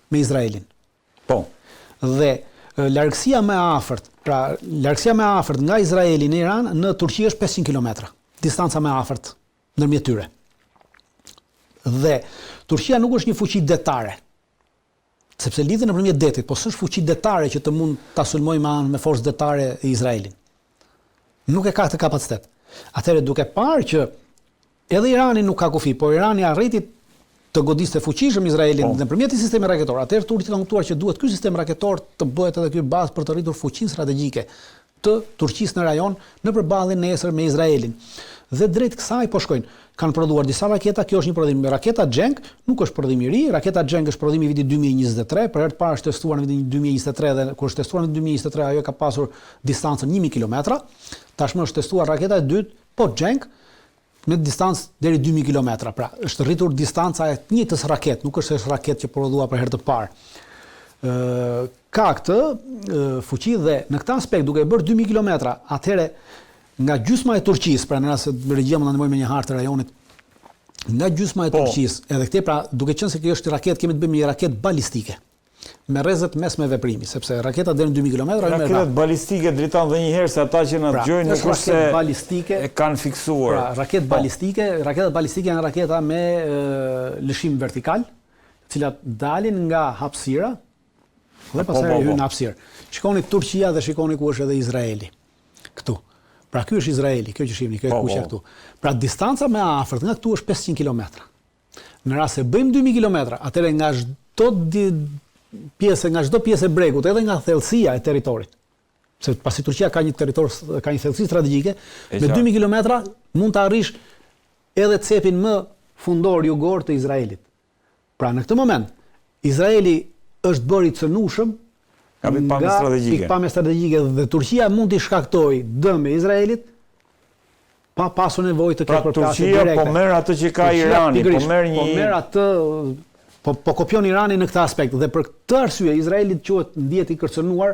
me Izraelin. Po. Dhe largësia më e afërt, pra largësia më e afërt nga Izraeli në Iran në Turqi është 500 kilometra, distanca më e afërt ndërmjet tyre. Dhe Turqia nuk është një fuqi detare, sepse lidhet nëpërmjet detit, po s'është fuqi detare që të mund ta sulmojë me forcë detare e Izraelin. Nuk e ka këtë kapacitet. Atëherë duke parë që edhe Irani nuk ka kufi, por Irani arriti të godiste fuqishëm Izraelin nëpërmjet një sistemi raketor. Atëherë turqit kanë kuptuar që duhet ky sistem raketor të bëhet edhe ky bazë për të rritur fuqinë strategjike të Turqisë në rajon në përballjen nesër me Izraelin. Dhe drejt kësaj po shkojnë. Kanë prodhuar disa raketa, kjo është një prodhim. Raketa Cenk nuk është prodhim i ri, raketa Cenk është prodhim i vitit 2023, për herë të parë është testuar në vitin 2023 dhe kur është testuar në 2023 ajo ka pasur distancën 1000 kilometra. Tashmë është testuar raketa e dytë, po Cenk me distancë deri 2000 kilometra. Pra, është rritur distanca e të njëjtës raketë, nuk është raketë që prodhua për herë të parë. Ka këtë fuqi dhe në këtë aspekt duke bërë 2000 kilometra, atëherë nga gjysma e Turqisë, pra në rast se regjia mund ta ndihmojë me një hartë të rajonit, nga gjysma e Turqisë, edhe këtë pra duke qenë se kjo është raketë, kemi të bëjmë një raketë balistike me rrezet mesme veprimi, sepse raketa deri në 2000 kilometra raketat balistike dritan dhe një herë se ata që na dëgjojnë nuk është se balistike e kanë fiksuar. Pra, raketat balistike janë raketa me lëshim vertikal, të cilat dalin nga hapësira dhe pastaj hyn në hapësirë. Shikoni Turqia dhe shikoni ku është edhe Izraeli. Këtu. Pra ky është Izraeli, kjo që shihni, kjo kuqja këtu. Pra distanca më afërt nga këtu është 500 kilometra. Në rast se bëjmë 2000 kilometra, atëherë nga çdo pjesë e bregut, edhe nga thellësia e territorit. Se pasi Turqia ka një territor, ka një thellësi strategjike, me 2000 kilometra mund të arrish edhe cepin më fundor jugor të Izraelit. Pra në këtë moment, Izraeli është bërë i cënushëm nga pikpamja strategjike dhe Turqia mund t'i shkaktoj dëm e Izraelit pa pasur nevojë të ketë përplasje direkte. Turqia po merr atë që ka Irani, po merr atë po kopjon Irani në këtë aspekt dhe për këtë arsye Izraeli ndihet i kërcënuar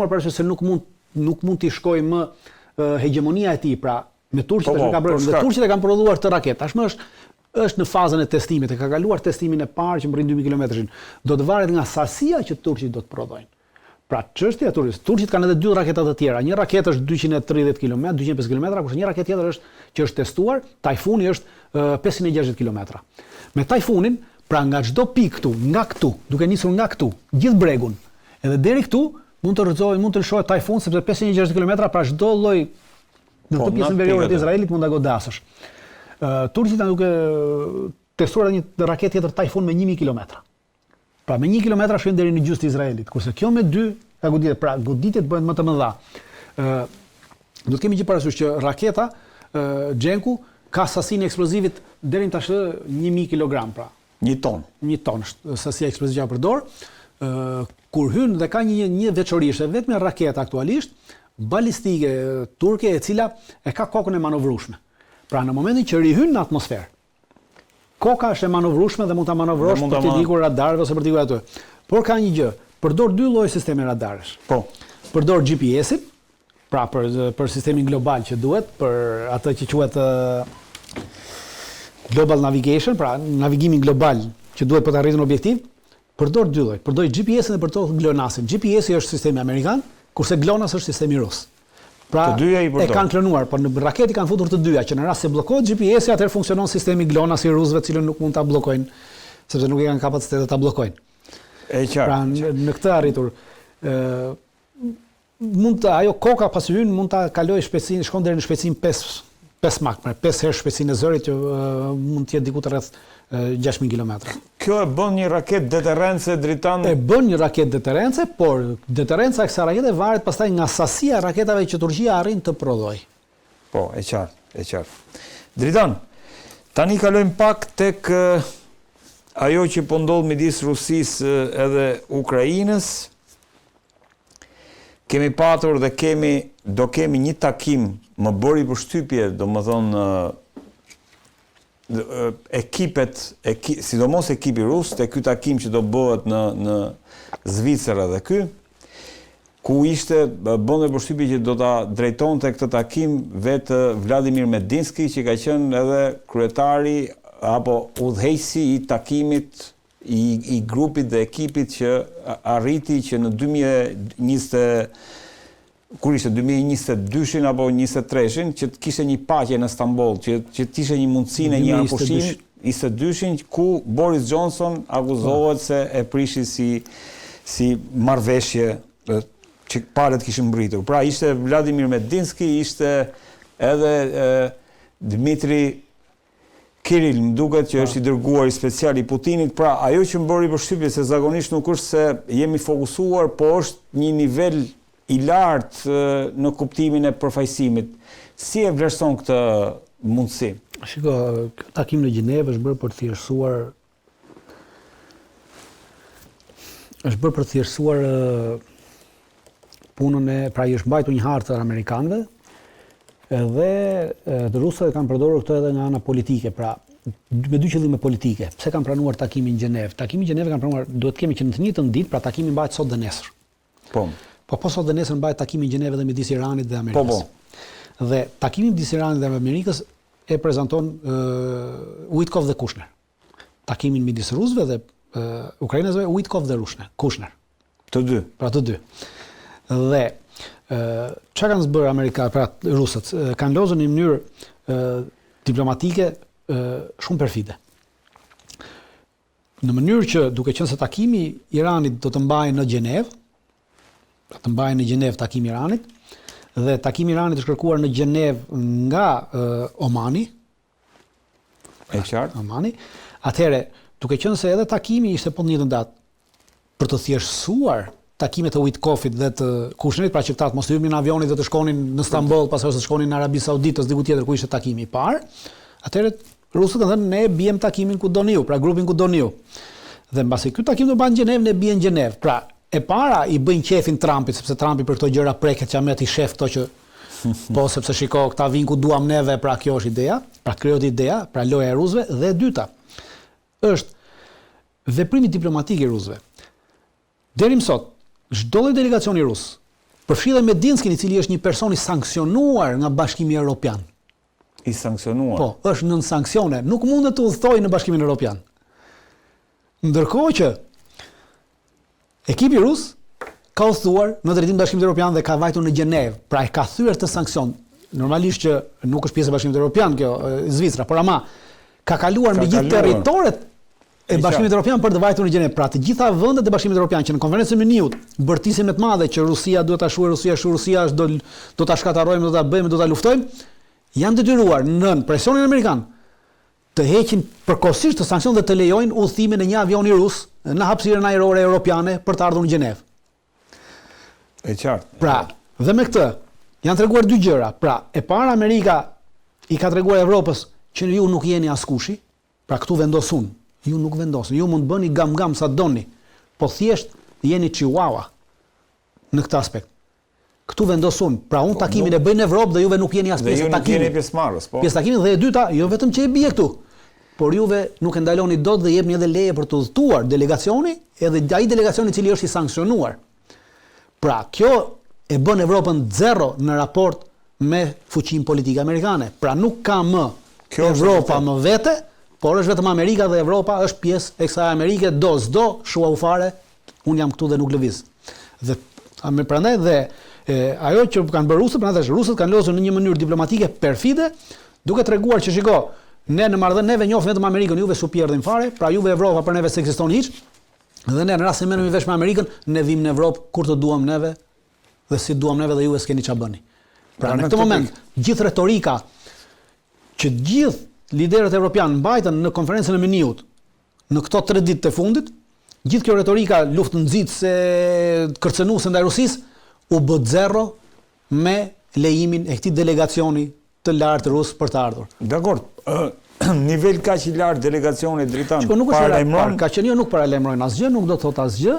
për se nuk mund t'i shkojë më hegemonia e tij, pra me Turqit që ka bërë, dhe Turqit e kanë prodhuar këtë raketë. Tashmë është në fazën e testimit, e ka kaluar testimin e parë që mbërrin 2000 kilometrash. Do të varet nga sasia që turqit do të prodhojnë. Pra çështja e turqit kanë edhe dy raketa të tjera. Një raketë është 230 km, 250 km, kurse një raketë tjetër që është testuar, Tajfuni është 560 km. Me Tajfunin, pra nga çdo pikë këtu, nga këtu, duke nisur nga këtu, gjithë bregun, edhe deri këtu mund të rrëzohet, mund të lëshohet Tajfun sepse 560 km pra çdo lloj në këtë pjesën veriore të Izraelit mund ta godasësh. Turqit janë duke testuar një raketë tjetër Tajfun me 1000 km. Pra me 1 kilometër shkojnë deri në gjysmë të Izraelit, kurse kjo me 2 ka goditje, pra goditjet bëhen më të mëdha. Do të kemi që parasysh që raketa Cenku ka sasinë eksplozivit deri në tash 1000 kg, pra 1 ton. 1 ton është sasia eksplozive që përdor. Kur hyn dhe ka një veçori, është vetëm raketa aktualisht balistike turke e cila e ka kokën e manovrueshme. Pra në momentin që rihyn në atmosferë, koka është e manovrueshme dhe mund ta manovrosh për të dikur radarëve ose për të dikur aty. Por ka një gjë, përdor dy lloje sisteme radarësh. Po. Përdor GPS-in, pra për sistemin global që duhet, për atë që quhet global navigation, pra navigimin global që duhet për të arritur në objektiv, përdor dy lloj. Përdor GPS-in dhe përdor GLONASS-in. GPS-i është sistemi amerikan, kurse GLONASS është sistemi rus. Pra e kanë klonuar, por në raketi kanë futur të dyja, që në rast se bllokohet GPS-i, atëherë funksionon sistemi GLONASS i rusëve, cilën nuk mund ta bllokojnë, sepse nuk e kanë kapacitet ta bllokojnë. E qartë. Pra në këtë arritur ajo koka pasi hyn mund ta kalojë shpejtësinë, shkon deri në shpejtësinë 5 Mach, pra 5 herë shpejtësinë e zërit që mund të jetë diku të rreth 6000 km. Kjo e bën një raketë deterrence dritan. E bën një raketë deterrence, por deterrenca e kësaj rakete varet pastaj nga sasia e raketave që Turqia arrin të prodhojë. Po, e qartë. Dritan, tani kalojmë pak tek ajo që po ndodh midis Rusisë edhe Ukrainës. Kemi patur dhe do kemi një takim, më bëri përshtypje, domethënë ekipet, sidomos ekipi rus, te ky takim që do bëhet në Zvicër edhe ky, ku ishte bënte përshtypje që do ta drejtonte këtë takim vetë Vladimir Medinsky, që ka qenë edhe kryetari apo udhëheqësi i takimit i grupit dhe ekipit që arriti që në 2022 apo 23-shin që të kishte një paqe në Stamboll, që të ishte një mundësi në një ankushim 22-shin ku Boris Johnson akuzohet se e prishi si marrëveshje që palët kishin mbritur. Pra ishte Vladimir Medinsky, ishte edhe Dmitri Kirill, më duket që është i dërguar i special i Putinit, pra ajo që më bëri përshtypje se zakonisht nuk është se jemi fokusuar, po është një nivel i lartë në kuptimin e përfaqësimit. Si e vlerëson këtë mundësi? Shiko, takim në Gjenevë është bërë për të thjeshtësuar punën i është mbajtur një hartë të amerikanëve, edhe të rusët kanë përdorur këtë edhe nga ana politike, pra me dy qëllime politike. Pse kanë pranuar takimin në Gjenevë? Takimin në Gjenevë kanë pranuar, duhet kemi që në të njëjtën ditë, pra takimi mbahet sot dhe nesër. Po sot dhe nesër mbahet takimi në Gjenevë dhe midis Iranit dhe Amerikës. Dhe takimi midis Iranit dhe Amerikës e prezanton Witkoff dhe Kushner. Takimin midis rusëve dhe ukrainasve Witkoff dhe Kushner. Të dy. Pra të dy. Dhe çka kanë bërë rusët? Kanë lozur në mënyrë diplomatike shumë perfide. Në mënyrë që duke qenë se takimi Iranit do të mbajë në Gjenevë, takimi Iranit, dhe takimi Iranit është kërkuar në Gjenevë nga Omani. E qartë. Omani. Atëherë, duke qenë se edhe takimi ishte po në njëjtën datë, për të thjeshtësuar takimet e Witkoffit dhe të Kushnerit, pra që këta mos të hypnin në avionit dhe të shkonin në Stamboll, pastaj të shkonin në Arabi Saudite, diku tjetër ku ishte takimi i parë. Atëherë rusët kanë thënë ne bijem takimin ku doni ju, pra grupin ku doni ju. Dhe mbasi ky takim do banë në Gjenevë, ne bien në Gjenevë. Pra e para i bëjnë qefin Trumpit, sepse Trumpi për këto gjëra preket që amet i shef këto që po sepse shiko këta vinë ku duam neve, pra kjo është ideja, pra krijohet ideja, pra loja e rusëve, dhe e dyta është veprimi diplomatik i rusëve. Deri më sot çdo lloj delegacioni rus, përfshi dhe Medinskin, i cili është një person i sanksionuar nga Bashkimi Evropian. I sanksionuar? Po, është nën sanksione, nuk mundet të udhëtojë në Bashkimin Evropian. Ndërkohë që ekipi rus ka udhëtuar në drejtim të Bashkimit Evropian dhe ka vajtur në Gjenevë, pra e ka thyer të sanksion. Normalisht që nuk është pjesë e Bashkimit Evropian kjo, Zvicra, por ama ka kaluar mbi gjithë territoret e Bashkimit Evropian për të vajtur në Gjenevë. Pra të gjitha vendet e Bashkimit Evropian që në konferencën e Miniut bërtisin me të madhe që Rusia duhet ta shuajë, Rusia do ta shkatarrojmë, do ta bëjmë, do ta luftojmë, janë detyruar nën presionin amerikan të heqin përkohësisht të sanksion dhe të lejojnë udhëtimin e një avioni rus në hapësirën ajrore europiane për të ardhur në Gjenevë. E qartë. Pra, dhe me këtë janë treguar dy gjëra. Pra, e para Amerika i ka treguar Evropës që ju nuk jeni askushi, pra këtu vendosun. Ju nuk vendosni, ju mund bëni gam sa doni, po thjesht jeni chihuahua në këtë aspekt. Këtu vendosun, pra unë takimin e bëj në Evropë dhe juve nuk jeni as pjesë e takimit. Dhe ju nuk jeni pjesëmarrës, po. Pjesë takimin dhe e dyta, jo vetëm që e bie këtu, por juve nuk e ndaloni dot dhe jepni edhe leje për të udhëtuar delegacioni, edhe ai delegacioni i cili është i sanksionuar. Pra, kjo e bën Evropën zero në raport me fuqinë politike amerikane. Pra nuk ka më Evropa më vete, por është vetëm Amerika dhe Evropa është pjesë e kësaj Amerike, do shua u fare, unë jam këtu dhe nuk lëviz. Dhe prandaj dhe ajo që kanë bërë rusët, prandaj rusët kanë lozur në një mënyrë diplomatike perfide, duke treguar që shiko, ne në marrëdhënie neve njohim vetëm Amerikën, juve s'u pierdhin fare, pra juve Evropa për neve s'ekziston hiç. Dhe ne në rast se merremi vesh me Amerikën, ne vim në Evropë kur të duam neve dhe si duam neve dhe juve s'keni ç'a bëni. Pra në këtë moment, gjithë retorika që gjithë liderët evropianë mbajtën në konferencën e Miniut në këto 3 ditë të fundit, gjithë kjo retorika luftënxitëse, kërcënuese ndaj Rusisë u bë zero me lejimin e këtij delegacioni të lartë rus për të ardhur. Dakor. Nivel kaq i lartë delegacionit dritan paralajmëron, ka qenë nuk paralajmërojnë asgjë, nuk do të thotë asgjë.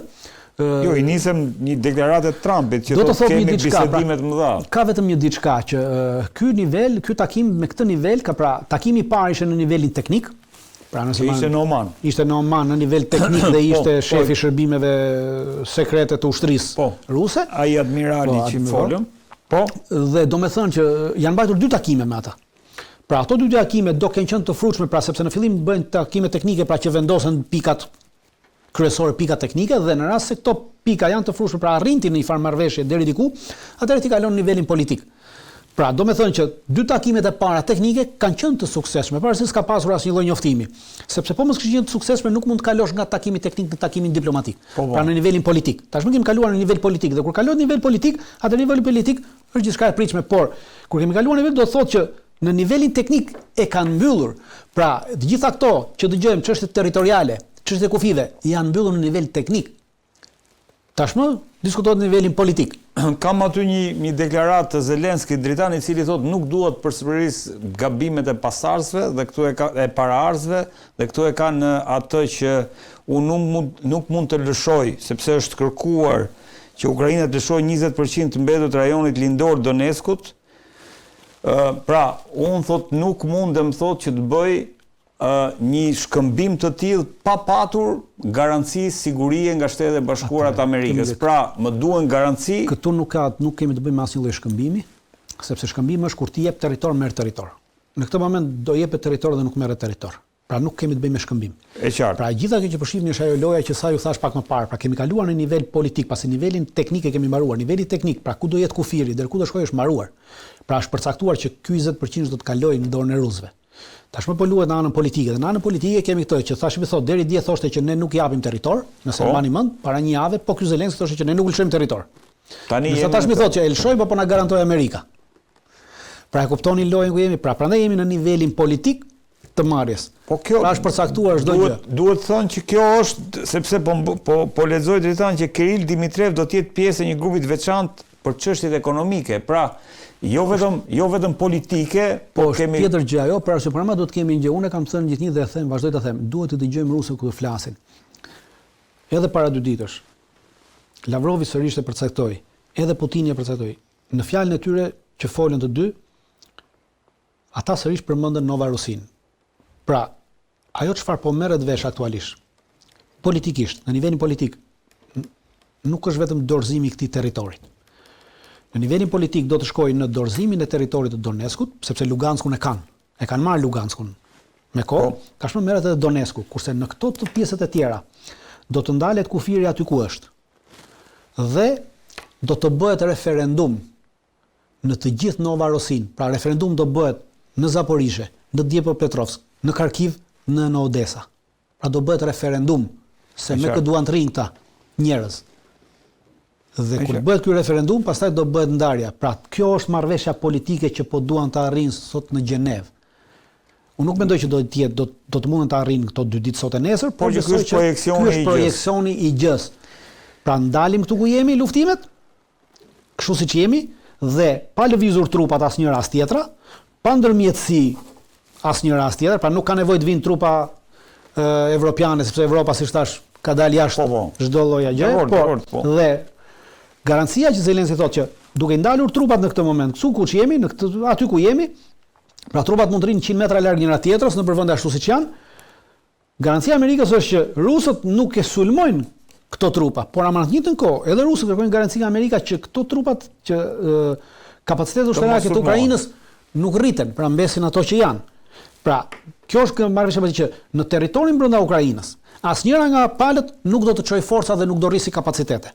Jo, i nisëm një deklaratë e Trumpit që thotë kemi bisedimet më dha. Ka vetëm një diçka që ky takim me këtë nivel, takimi i parë ishte në nivelin teknik. Pra nëse ishte në Oman. Ishte në Oman në nivel teknik dhe ishte shefi shërbimeve sekrete të ushtrisë ruse. Ai admirali që folëm. Po. Dhe do me thënë që janë mbajtur 2 takime me ata. Pra ato 2 takime do kenë qenë të frutshme, pra sepse në fillim bëjnë takime teknike, pra që vendosen pikat kryesore, pika teknike, dhe në rast se këto pika janë të frutshme, pra arrintin në një farë marrëveshje deri diku, atëherë ti kalon në nivelin politik. Pra do me thënë që 2 takimet e para teknike kanë qenë të suksesshme, pavarësisht s'ka pasur asnjë lloj njoftimi. Sepse po mos kishin qenë të suksesshme, nuk mund të kalosh nga takimi teknik në takimin diplomatik. Pra në nivelin politik. Tashmë kemi kaluar në nivel politik dhe kur kalohet në nivel politik, atë niveli politik është gjithçka e pritshme, por kur kemi kaluar në nivel do të thotë që në nivelin teknik e kanë mbyllur. Pra, të gjitha këto që dëgjojmë çështjet territoriale, çështjet e kufive, janë mbyllur në nivel teknik. Tashmë diskutohet në nivelin politik. Kam aty një deklaratë të Zelenskit Dritan, i cili thotë nuk duhet përsëris gabimet e pasardhësve dhe këtu e paraardhësve dhe këtu e kanë atë që unë nuk mund të lëshoj, sepse është kërkuar që Ukraina të lëshojë 20% të mbetur të rajonit lindor Donetskut. Pra, unë thot nuk mundem thot që të bëj një shkëmbim të tillë pa patur garanci sigurie nga Shtetet e Bashkuara të Amerikës. Pra, më duhen garanci. Këtu nuk kemi të bëjmë me asnjë lloj shkëmbimi, sepse shkëmbimi është kur ti jep territor merr territor. Në këtë moment do jepet territor dhe nuk merret territor. Pra nuk kemi të bëjmë me shkëmbim. E qartë. Pra gjitha kjo që po shihni është ajo loja që sa ju thash pak më parë. Pra kemi kaluar në nivel politik, pasi nivelin teknik e kemi mbaruar. Niveli teknik, pra ku do jetë kufiri, deri ku do shkojë është mbaruar. Pra është përcaktuar që ky 20% do të kalojë në dorën e rusëve. Tashmë po luhet në anën politike. Dhe në anën politike kemi këtë që thashë thot deri dje thoshte që ne nuk japim territor, nëse mbani mend, para një jave, po ky Zelenski thoshte që ne nuk lëshojmë territor. Tani tashmë thotë që e lëshojmë po na garantoi Amerika. Pra e kuptoni lojën ku jemi, pra prandaj jemi në nivelin politik të marrjes. Po kjo pra është përcaktuar çdo gjë. Duhet thënë që kjo është sepse po lexoj drejtan që Kirill Dimitrev do të jetë pjesë e një grupi të veçantë për çështjet ekonomike. Pra jo vetëm politike, po kemi tjetër gjë ajo, pra se përma do të kemi një gjë. Unë kam thënë gjithnjë dhe e them, vazhdoj ta them, duhet të dëgjojmë rusët kur flasin. Edhe para 2 ditësh. Lavrovi sërish e përcaktoi, edhe Putini e përcaktoi. Në fjalën e tyre që folën të dy, ata sërish përmendën Novarusin. Pra, ajo çfarë po merret vesh aktualisht, politikisht, në nivelin politik, nuk është vetëm dorëzimi i këtij territorit. Në nivelin politik do të shkojë në dorëzimin e territorit të Donetskut, sepse Luganskun e kanë marrë Luganskun me kohë, tashmë merret edhe Donetsku, kurse në këto të pjesët e tjera do të ndalet kufiri aty ku është. Dhe do të bëhet referendum në të gjithë Novarosin. Pra referendum do bëhet në Zaporizhje, në Dnipropetrovsk, në Kharkiv, në Odesa. Pra do bëhet referendum se me kë duan të rrinë këta njerëz. Dhe kur bëhet ky referendum, pastaj do bëhet ndarja. Pra kjo është marrëveshja politike që po duan të arrijnë sot në Gjenevë. Unë nuk mendoj që do të mundën të arrijnë këto 2 ditë sot e nesër, por ky është projeksioni i gjës. Pra ndalim këtu ku jemi luftimet, kështu siç jemi, dhe pa lëvizur trupat asnjëra as tjetra, pa ndërmjetësi asnjëra as tjetër, pra nuk ka nevojë të vinë trupa evropiane, sepse Evropa siç thash ka dalë jashtë çdo lloja gjë, dhe garancia që Zelenski thotë që duke ndalur trupat në këtë moment, këtu ku jemi, aty ku jemi, pra trupat mund të rinë 100 metra larg njëra tjetrës në vende ashtu siç janë. Garancia e Amerikës është që rusët nuk e sulmojnë këto trupa, por ama në të njëjtën kohë edhe rusët kërkojnë garanci nga Amerika që këto trupat që kapacitetet ushtarake të Ukrainës nuk rriten, pra mbesin ato që janë. Pra, kjo është marrëveshja që në territorin brenda Ukrainës, asnjëra nga palët nuk do të çojë forca dhe nuk do rrisi kapacitete.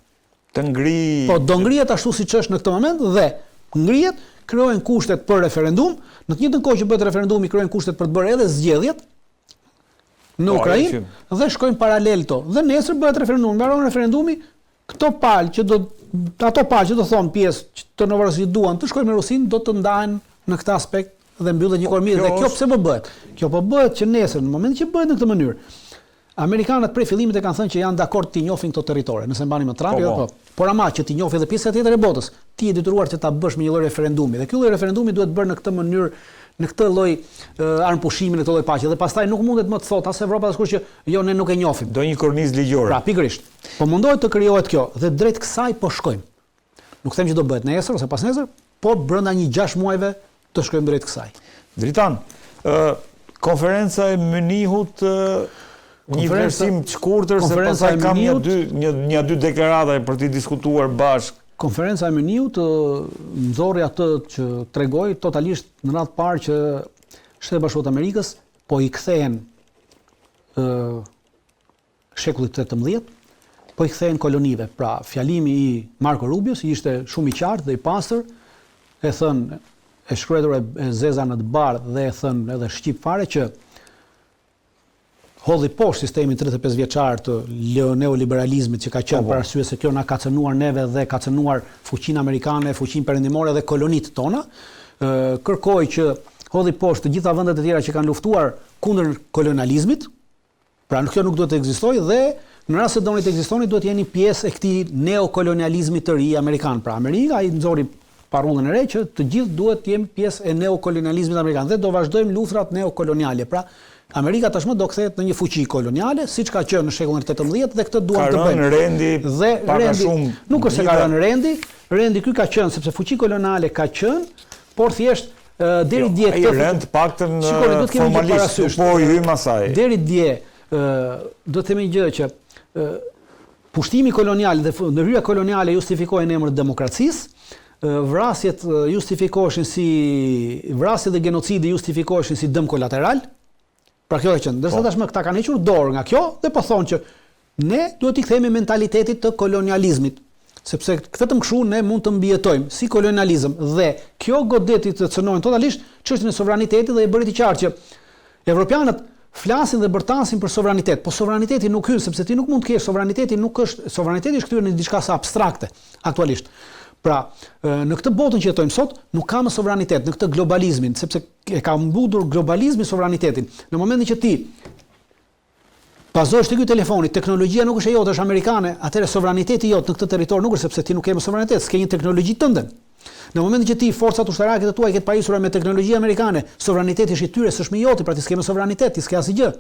Të ngrihet. Po do ngrihet ashtu siç është në këtë moment dhe ngrihet, krijohen kushtet për referendum, në të njëjtën kohë që bëhet referendumi krijohen kushtet për të bërë edhe zgjedhjet në Ukrainë dhe shkojnë paralel to. Dhe nesër bëhet referendum, mbaron referendumi, ato palë që do thonë pjesë të Novorosit duan të shkojnë me Rusinë do të ndahen në këtë aspekt dhe mbyllet një kormir. Dhe kjo pse po bëhet? Kjo po bëhet që nesër në momentin që bëhet në këtë mënyrë, amerikanët prej fillimit e kanë thënë që janë dakord të njohin këto territore. Nëse mbani me Trump, por ama që të njohë edhe pjesa tjetër e botës, ti je detyruar që ta bësh me një lloj referendumi. Dhe ky lloj referendumi duhet bërë në këtë mënyrë, në këtë lloj armëpushimi, në këtë lloj paqe. Dhe pastaj nuk mundet më të thotë as Evropa as kush që jo ne nuk e njohim. Do një kornizë ligjore. Pra pikërisht. Po mundohet të krijohet kjo dhe drejt kësaj po shkojmë. Nuk them që do bëhet nesër ose pas nesër, por brenda një 6 muajve të shkojmë drejt kësaj. Dritan, konferenca e Munihut një vlerësim të shkurtër se pastaj kam një dy deklarata për të diskutuar bashkë. Konferenca e Munihut nxorri atë që tregoi totalisht në radhë parë që Shtetet Bashkuara të Amerikës po i kthehen shekullit 18, po i kthehen kolonive. Pra, fjalimi i Marco Rubios ishte shumë i qartë dhe i pastër, e thënë e shkruar e zeza në të bardhë dhe e thënë edhe shqip fare që hodhi poshtë sistemin 35 vjeçar të neoliberalizmit që ka qenë për arsye se kjo na ka cënuar neve dhe ka cënuar fuqinë amerikane, fuqinë perëndimore dhe kolonitë tona. Kërkoi që hodhi poshtë të gjitha vendet e tjera që kanë luftuar kundër kolonializmit, pra kjo nuk duhet të ekzistojë dhe në rast se doni të ekzistoni duhet jeni pjesë e këtij neokolonializmit të ri amerikan. Pra Amerika ai nxori parullën e re që të gjithë duhet të jemi pjesë e neokolonializmit amerikan dhe do vazhdojmë luftrat neokoloniale. Pra Amerika tashmë do kthehet në një fuqi koloniale, siç ka qenë në shekullin 18 dhe këtë duan të bëjnë. Rendi dhe Rendi nuk është se ka rënë Rendi ky ka qenë sepse fuqi koloniale ka qenë, por thjesht deri dje ai rend paktën formalisht, po i hym asaj. Deri dje do të themi gjë që pushtimi kolonial dhe ndërhyrja koloniale justifikohen në emër të demokracisë. Vrasjet justifikoheshin si vrasjet dhe genocidi justifikoheshin si dëm kolateral. Pra kjo ka qenë. Ndërsa tashmë këta kanë hequr dorë nga kjo dhe po thonë që ne duhet t'i kthehemi mentalitetit të kolonializmit, sepse këtë të mkshu ne mund të mbijetojmë si kolonializëm dhe kjo godeti të cënojnë totalisht çështjen e sovranitetit dhe e bëri të qartë që evropianët flasin dhe bërtasin për sovranitet, po sovraniteti nuk hyn sepse ti nuk mund të kesh sovraniteti është kthyer në diçka sa abstrakte aktualisht. Pra, në këtë botën që jetojmë sot, nuk ka më sovranitet në këtë globalizmin, sepse e ka mbudur globalizmi sovranitetin. Në momentin që ti bazohesh te ky telefoni, teknologjia nuk është e jote, është amerikane, atëherë sovraniteti jot në këtë territor nuk është sepse ti nuk ke më sovranitet, s'ke një teknologji tënde. Në momentin që ti forcat ushtarake të tuaja ketë pajisura me teknologji amerikane, sovraniteti është i tyre, s'është më joti, pra ti s'ke më sovranitet, ti s'ke asgjë.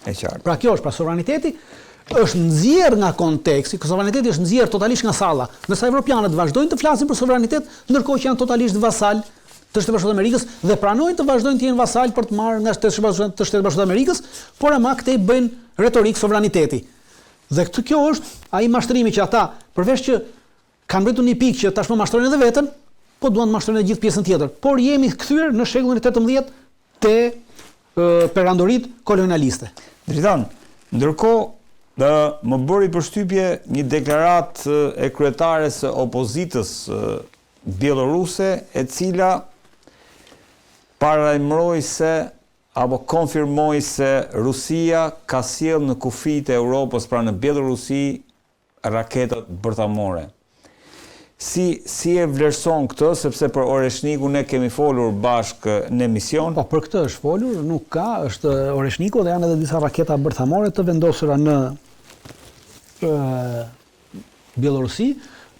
E qartë. Pra kjo është, pra sovraniteti është nxjerr nga konteksti, sovraniteti është nxjerr totalisht nga salla. Ndërsa evropianët vazhdojnë të flasin për sovranitet, ndërkohë që janë totalisht vasal të Shtetit Bashkuar të Amerikës dhe pranojnë të vazhdojnë të jenë vasal për të marrë nga Shteti Bashkuar të Amerikës, por ama këtej bëjnë retorik sovraniteti. Dhe kjo është ai mashtrimi që ata, përveç që kanë mbritur një pikë që tashmë mashtrojnë edhe veten, po duan të mashtrojnë edhe gjithë pjesën tjetër. Por jemi kthyer në shekullin 18 te perandorit kolonialiste. Dritan, ndërkohë më bëri përshtypje një deklaratë e kryetares së opozitës bieloruse, e cila paralajmëroi se apo konfirmoi se Rusia ka sjellë në kufijtë e Europës, pra në Bielorusi, raketat bërthamore. Si e vlerëson këtë, sepse për Oreshniku ne kemi folur bashkë në emision? Po, për këtë është folur, nuk ka, është Oreshniku dhe janë edhe disa raketa bërthamore të vendosura në Bielorusi.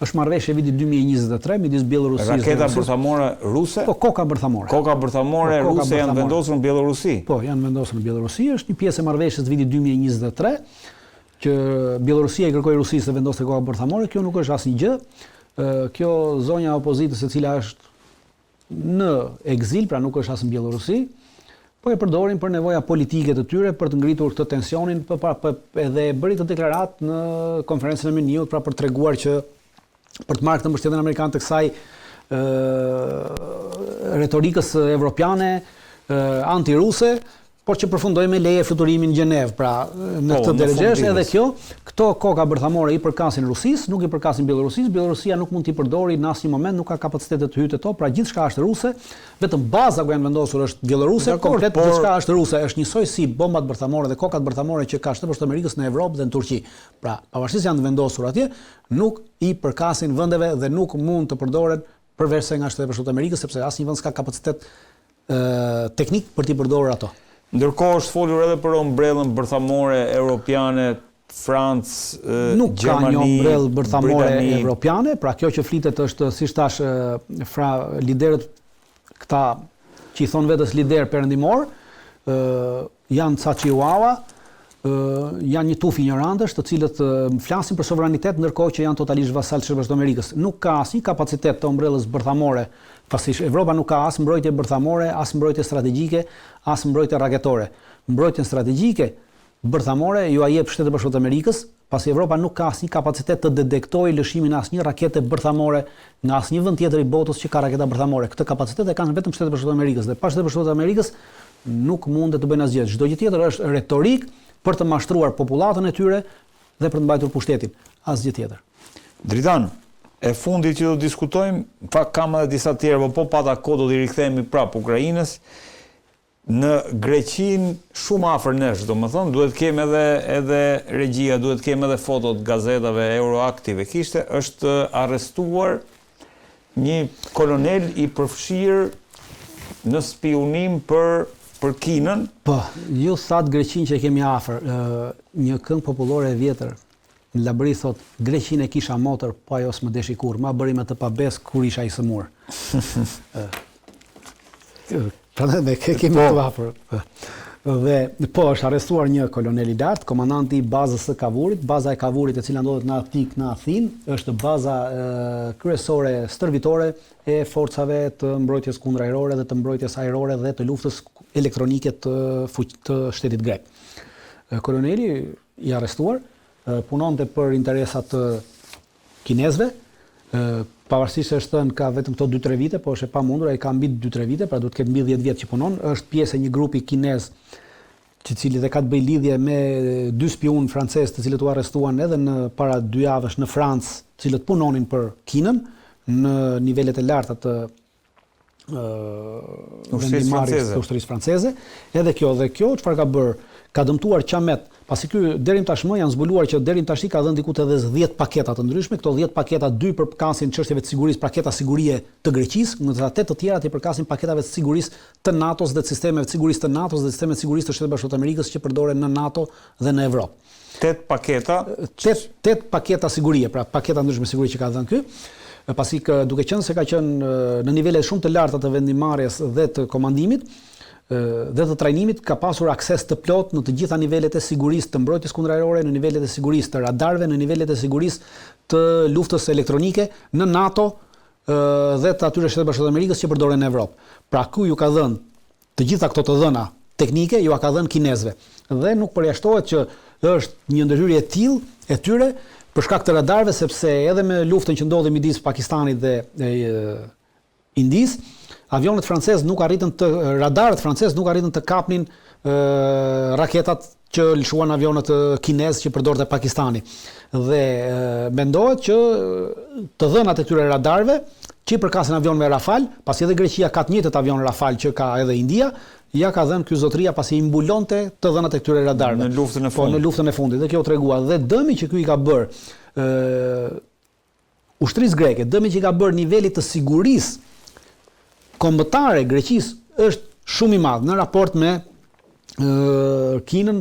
Është marrëveshje viti 2023 midis Bielorusisë dhe raketa bërthamore ruse? Po, koka bërthamore. Koka bërthamore ruse janë vendosur në Bielorusi? Po, janë vendosur në Bielorusi, është një pjesë e marrëveshjes viti 2023 që Bielorusia i kërkoi Rusisë të vendosë koka bërthamore, kjo nuk është asnjë gjë. Kjo zonja e opozitës e cila është në ekzil, pra nuk është as në Bielorusi, po e përdorin për nevoja politike të tyre për të ngritur këtë tensionin, edhe bëri të deklaratë në konferencën e Münchit, pra për treguar që për të marrë këtë mbështetjen amerikane të kësaj retorikës evropiane antiruse, por që përfundoi me leje fluturimin në Gjenev. Pra në këtë drejtësh edhe këto koka bërthamore i përkasin Rusisë, nuk i përkasin Bielorusisë. Bielorusia nuk mund t'i përdori në asnjë moment, nuk ka kapacitete të hyjë to, pra gjithçka është ruse, vetëm baza ku janë vendosur është bieloruse, komplet gjithçka është ruse, është njësoj si bombat bërthamore dhe kokat bërthamore që ka Shteti Bashkuar të Amerikës në Evropë dhe në Turqi. Pra, pavarësisht janë vendosur atje, nuk i përkasin vendeve dhe nuk mund të përdoren përveç se nga Shteti Bashkuar të Amerikës, sepse asnjë vend s'ka kapacitet teknik për t'i përdorur ato. Ndërkohë është folur edhe për ombrellën bërthamore europiane, Francë, Gjermani, nuk ka një ombrellë bërthamore europiane, pra kjo që flitet është, si thash, liderët këta që i thon vetes lider perëndimor, janë ca chihuahua, janë një tuf ignorantësh të cilët flasin për sovranitet ndërkohë që janë totalisht vasal të Shtetit Bashkuar të Amerikës. Nuk ka asnjë kapacitet të ombrellës bërthamore, pasi Evropa nuk ka as mbrojtje bërthamore, as mbrojtje strategjike, as mbrojtje raketore. Mbrojtjen strategjike bërthamore ju a jep Shtetet Bashkuara të Amerikës, pasi Evropa nuk ka asnjë kapacitet të detektojë lëshimin e asnjë rakete bërthamore nga asnjë vend tjetër i botës që ka raketa bërthamore. Këtë kapacitet e kanë vetëm Shtetet Bashkuara të Amerikës dhe pa Shtetet Bashkuara të Amerikës nuk mundet të bëjnë asgjë. Çdo gjë tjetër është retorik për të mashtruar popullatën e tyre dhe për të mbajtur pushtetin. Asgjë tjetër. Dritan, e fundit që do diskutojmë, kam edhe disa tjerë, po pata kohë do t'i rikthehemi prapë Ukrainës. Në Greqinë shumë afër nesh, domethënë, duhet kemi edhe regjia, duhet kemi edhe fotot gazetave Euroactive. Është arrestuar një kolonel i përfshirë në spionim për Kinën. Po, ju thatë Greqinë që kemi afër, një këngë popullore e vjetër, në Labri thot, Greqinë e kisha motër, po ajo s'më deshi kur, ma bëri me të pabes kur isha i sëmur. Prandaj me kemi të afër. Dhe po është arrestuar një kolonel i lartë, komandanti i bazës së Kavurit. Baza e Kavurit, e cila ndodhet në Atik në Athinë, është baza kryesore stërvitore e forcave të mbrojtjes kundërajrore dhe të mbrojtjes ajrore dhe të luftës elektronike të shtetit grek. Koloneli i arrestuar punonte për interesat të kinezëve. Pavarësisht se është thënë ka vetëm këto 2-3 vite, po është e pamundur, ai ka mbi 2-3 vite, pra duhet të ketë mbi 10 vjet që punon, është pjesë e një grupi kinez i cili dhe ka të bëjë lidhje me 2 spion francez, të cilët u arrestuan edhe në para 2 javësh në Francë, të cilët punonin për Kinën në nivelet e larta të vendimarrjes së ushtrisë franceze. Edhe kjo çfarë ka bërë? Ka dëmtuar qamet. Pasi ky deri tashmë janë zbuluar që deri tash ka dhënë diku edhe 10 paketa të ndryshme. Këto 10 paketa 2 përkasin çështjeve të sigurisë, paketa sigurie të Greqisë, ndërsa 8 të tjerat i përkasin paketave të sigurisë të NATO-s dhe të sistemeve të sigurisë të NATO-s dhe sistemeve të sigurisë të Shtetit Bashkuar të Amerikës që përdoren në NATO dhe në Evropë. 8 paketa? 8 paketa sigurie, pra paketa ndryshme sigurie që ka dhënë ky. Pasi duke qenë se ka qenë në nivele shumë të larta të vendimarrjes dhe të komandimit, dhe të trajnimit, ka pasur akses të plot në të gjitha nivelet e sigurisë të mbrojtjes kundërajrore, në nivelet e sigurisë të radarëve, në nivelet e sigurisë të luftës elektronike në NATO dhe të atyre Shtetet Bashkuara të Amerikës që përdoren në Evropë. Pra ku ju ka dhënë të gjitha këto të dhëna teknike, ju ka dhënë kinezëve. Dhe nuk përjashtohet që është një ndërhyrje e tillë e tyre për shkak të radarëve, sepse edhe me luftën që ndodhi midis Pakistanit dhe Indisë, avionet francez nuk arritën radarët francez nuk arritën të kapnin raketat që lëshuan avionet kinez që përdorte Pakistani. Dhe mendohet që të dhënat e këtyre radarëve që i përkasin avionëve Rafale, pasi edhe Greqia ka të njëjtët avion Rafale që ka edhe India, ja ka dhënë ky zotëria pasi i mbulonte të dhënat e këtyre radarëve. Në luftën e fundit. Po, në luftën e fundit. Dhe kjo tregua dhe dëmi që ky i ka bërë ushtrisë greke, dëmi që i ka bërë nivelit të sigurisë kombëtare Greqisë është shumë i madh në raport me Kinën,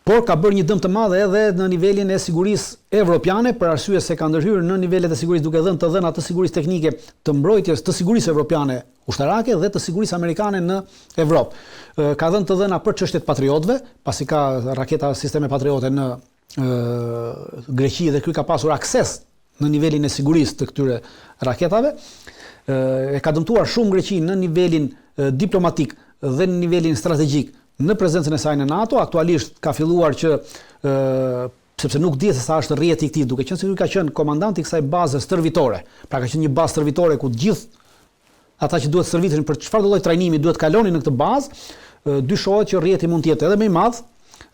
por ka bërë një dëm të madh edhe në nivelin e sigurisë evropiane, për arsye se ka ndërhyrë në nivelet e sigurisë duke dhënë të dhëna të sigurisë teknike të mbrojtjes të sigurisë evropiane ushtarake dhe të sigurisë amerikane në Evropë. Ka dhënë të dhëna për çështjet patriotëve, pasi ka raketa sisteme patriote në Greqi dhe ky ka pasur akses në nivelin e sigurisë të këtyre raketave. E ka dëmtuar shumë Greqinë në nivelin diplomatik dhe në nivelin strategjik në prezencën e saj në NATO. Aktualisht ka filluar që sepse nuk dihet se sa është rrjeti i këtij, duke qenë se ky ka qenë komandanti i kësaj baze stërvitore. Pra ka qenë një bazë stërvitore ku gjithë ata që duhet stërviteshin për çfarëdo lloj trajnimi duhet kalonin në këtë bazë. Dyshohet që rrjeti mund të jetë edhe më i madh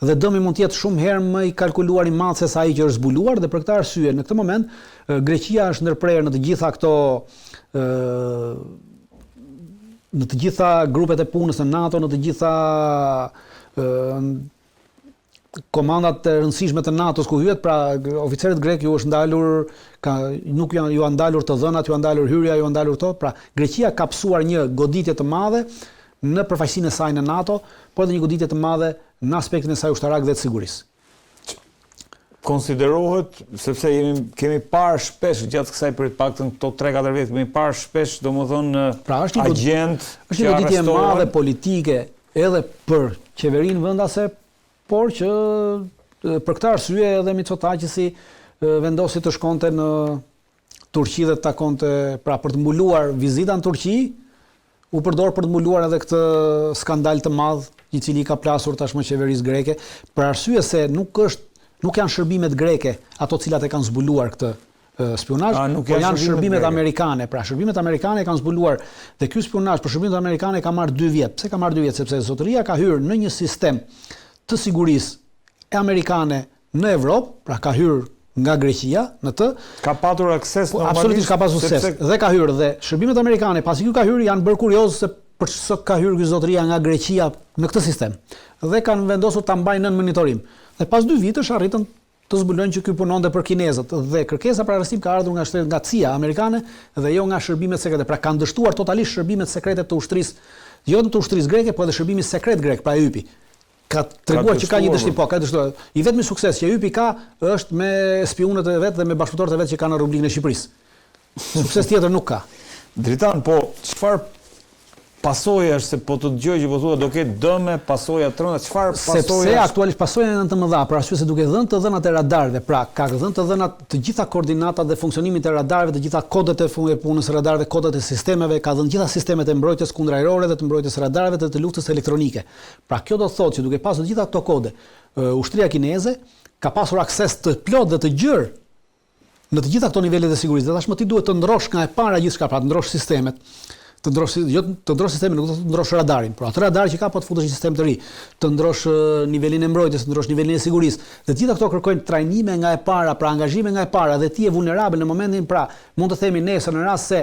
dhe dëmi mund të jetë shumë herë më i kalkuluar i madh se sa ai që është zbuluar, dhe për këtë arsye në këtë moment Greqia është ndërprerë në të gjitha këto në të gjitha grupet e punës në NATO, në të gjitha komandat e rëndësishme të NATO-s ku hyet, pra oficerët grek ju është ndalur, nuk ju janë ndalur të dhënat, ju janë ndalur hyrja, ju janë ndalur to, pra Greqia ka psuar një goditje të madhe në përfaqësinë e saj në NATO, por edhe një goditje të madhe në aspektin e saj ushtarak dhe të sigurisë. Konsiderohet, sepse kemi parë shpesh gjatë kësaj për të paktën këto 3-4 vjet, kemi parë shpesh domethënë agent është një goditje e madhe politike edhe për qeverinë vendase, por që për këtë arsye edhe Mitsotakisi vendosi të shkonte në Turqi dhe të takonte, pra për të mbuluar vizita në Turqi, u përdor për të mbuluar edhe këtë skandal të madh i cili ka plasur tashmë qeverisë greke, për arsye se nuk janë shërbimet greke ato cilat e kanë zbuluar këtë spionazh, por janë shërbimet amerikane. Pra shërbimet amerikane e kanë zbuluar dhe ky spionazh për shërbimet amerikane ka marrë 2 vjet. Pse ka marrë 2 vjet? Sepse zotëria ka hyrë në një sistem të sigurisë e amerikane në Evropë, pra ka hyrë nga Greqia në të. Ka patur akses normalisht. Absolutisht ka pasur akses dhe ka hyrë dhe shërbimet amerikane pasi ky ka hyrë janë bërë kurioz se përse ka hyrë ky zotëria nga Greqia në këtë sistem. Dhe kanë vendosur ta mbajnë nën monitorim. Dhe pas 2 vitesh arritën të zbulojnë që ky punonte për kinezët dhe kërkesa për arrestim ka ardhur nga CIA amerikane dhe jo nga shërbimet sekrete. Pra kanë dështuar totalisht shërbimet sekrete të ushtrisë, jo të ushtrisë greke, por edhe shërbimi sekret grek, pra YPI. Ka treguar që ka një dështim, po, ka dështuar. I vetmi sukses që YPI ka është me spionët e vet dhe me bashkëpunëtorët e vet që kanë në Republikën e Shqipërisë. Sukses tjetër nuk ka. Dritan, po çfarë pasoja është, se po të dëgjoj që po thua do ketë dëme, pasoja të rënda, çfarë pasoja? Sepse aktualisht pasojat janë të mëdha, për arsye se duke dhënë të dhënat e radarëve, pra ka dhënë të dhënat të gjitha koordinatat dhe funksionimin e radarëve, të gjitha kodet e punës së radarëve, kodet e sistemeve, ka dhënë gjitha sistemet e mbrojtjes kundërajrore dhe të mbrojtjes radarëve dhe të luftës elektronike. Pra kjo do të thotë që duke pasur gjitha këto kode, ushtria kineze ka pasur akses të plot dhe të gjerë në të gjitha këto nivele të sigurisë. Dhe tashmë ti duhet të ndrosh nga e para gjithçka, pra të ndrosh sistemet, të ndrosh sistemin, nuk do të ndrosh radarin, por atë radar që ka po të futesh në sistem të ri, të ndrosh nivelin e mbrojtjes, të ndrosh nivelin e sigurisë. Dhe gjitha këto kërkojnë trajnime nga e para, pra angazhime nga e para, dhe ti je vulnerabel në momentin, pra mund të themi nesër në rast se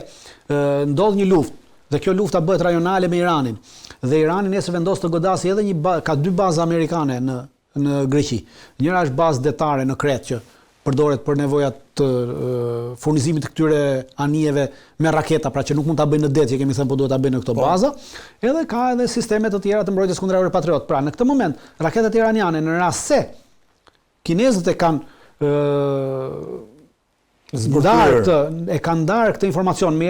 ndodh një luftë dhe kjo lufta bëhet rajonale me Iranin, dhe Irani nesër vendos të godasë edhe ka 2 baza amerikane në Greqi. Njëra është bazë detare në Kret që përdoret për nevojat të furnizimit të këtyre anijeve me raketa, pra që nuk mund ta bëjnë në det, që kemi thënë po duhet ta bëjnë në këto baza, edhe ka edhe sisteme të tjera të mbrojtjes kundërajrore Patriot. Pra në këtë moment raketat iraniane në rast se kinezët e kanë ndarë këtë informacion me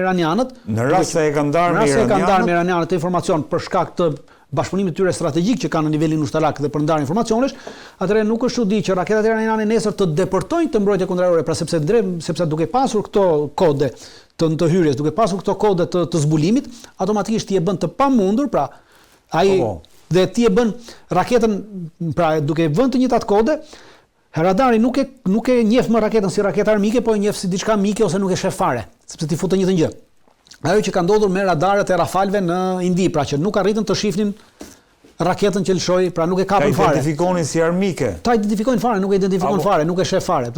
iranianët, në rast se e kanë ndarë me iranianët këtë informacion për shkak të bashkëpunimit tyre strategjik që kanë në nivelin ushtarak dhe për ndarje informacionesh, atëherë nuk është çudi që raketat iraniane nesër të deportojnë të mbrojtje kundërajrore, pra sepse duke pasur këto kode të hyrjes, duke pasur këto kode të zbulimit, automatikisht ti e bën të pamundur, pra ai dhe ti e bën raketën, pra duke vënë të njëjtat kode, radari nuk e njeh më raketën si raketë armike, po e njeh si diçka mike ose nuk e sheh fare, sepse ti fut të njëjtën gjë. Ajo që ka ndodhur me radarët e Rafalve në Indi, pra që nuk arritën të shifnin raketën që lëshoi, pra nuk e kapën fare. Ta identifikonin si armike. Ta identifikojnë fare, nuk e identifikojnë fare, nuk e sheh fare,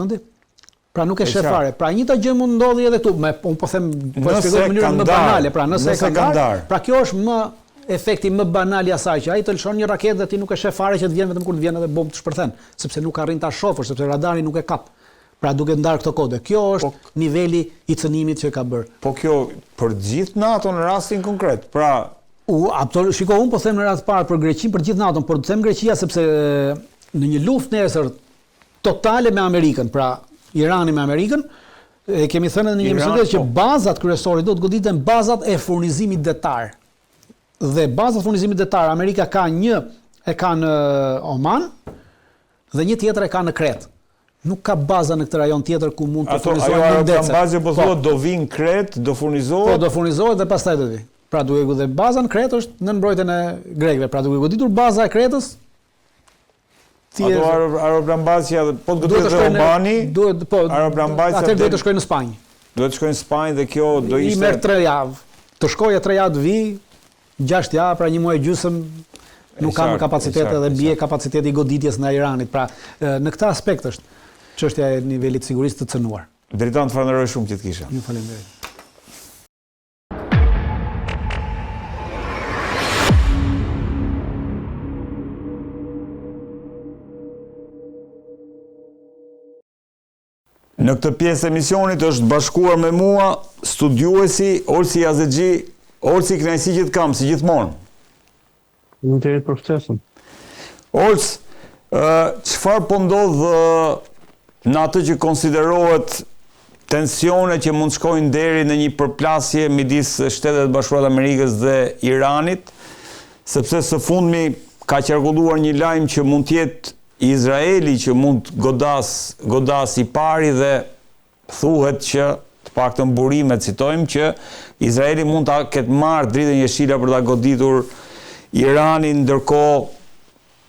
pra nuk e sheh fare. Pra njëta gjë mund ndodhi edhe këtu, un po them, po shpjegoj në mënyrë më banale, pra nëse ka ndarë, pra kjo është më efekti më banal i asaj, që ai të lëshon një raketë dhe ti nuk e sheh fare që të vjen vetëm kur të vjen edhe bombë të shpërthen, sepse nuk arrin ta shohësh, sepse radari nuk e kap. Pra duke ndarë këto kode. Kjo është niveli i cënimit që ka bërë. Po kjo për gjithë NATO në rastin konkret. Pra, shiko, unë po them në rast parë për Greqinë, për gjithë NATO, por them Greqia sepse në një luftë nesër totale me Amerikën, pra Irani me Amerikën, kemi thënë në një emision që bazat kryesore do të goditen bazat e furnizimit detar. Dhe bazat e furnizimit detar, Amerika ka një e ka në Oman dhe një tjetër e ka në Kret. Nuk ka baza në këtë rajon tjetër ku mund të furnizohet në ndece. Ajo bazë po thotë do vinë Kret, do furnizohet. Po do furnizohet dhe pastaj do vi. Pra duke dhe baza në Kret është në mbrojtjen e grekëve. Pra duke goditur baza e Kretës, ato aeroplanbazja po të goditej në Albani, aeroplanbazja atë duhet të shkojnë në Spanjë. Duhet të shkojnë në Spanjë dhe kjo do ishte. I merr 3 javë. Të shkojë 3 javë të vi, 6 javë, pra 1 muaj gjysmë nuk kam kapacitet dhe bie kapaciteti i goditjes nga Iranit. Pra në këtë aspekt është çështja e nivelit sigurisë të cënuar. Dritan, të falenderoj shumë që të kisha. Ju falenderoj. Në këtë pjesë e emisionit është bashkuar me mua studiuesi Olsi Azexhi. Olsi, kënaqësi që të kam, si gjithmonë. Faleminderit për ftesën. Ols, çfarë po ndodh në atë që konsiderohet tensione që mund shkojnë deri në një përplasje midis Shtetet Bashkuara të Amerikës dhe Iranit, sepse së fundmi ka qarkulluar një lajm që mund të jetë Izraeli që mund godas i pari dhe thuhet që të paktën burimet citojmë që Izraeli mund ta ketë marrë dritën jeshile për ta goditur Iranin, ndërkohë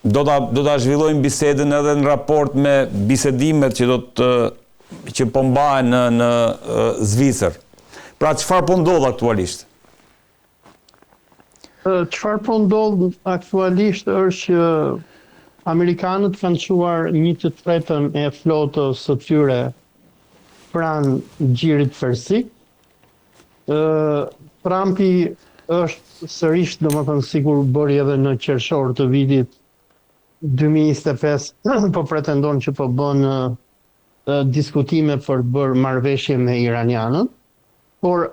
do ta zhvillojmë bisedën edhe në raport me bisedimet që po mbahen në Zvicër. Pra çfarë po ndodh aktualisht? Çfarë po ndodh aktualisht është që amerikanët kanë çuar 1/3 e flotës së tyre pranë gjirit persik. Trumpi është sërish, domethënë sikur bëri edhe në qershor të vitit, 2025 po pretendon që po bën diskutime për të bërë marrëveshje me iranianët, por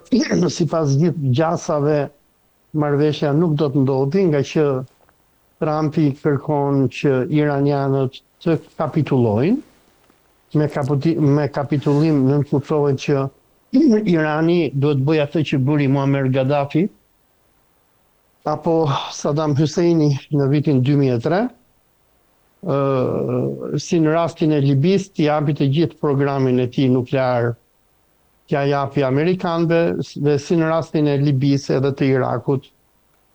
sipas gjithë gjasave marrëveshja nuk do të ndodhi, nga që Trumpi kërkon që iranianët të kapitulojnë. Me kapitullim nënkuptohet që Irani duhet bëjë atë që bëri Muammar Gaddafi apo Saddam Husseini në vitin 2003, si në rastin e Libis, t'i japi të gjithë programin e tij nuklear, t'ja japi amerikanëve, dhe si në rastin e Libis edhe të Irakut,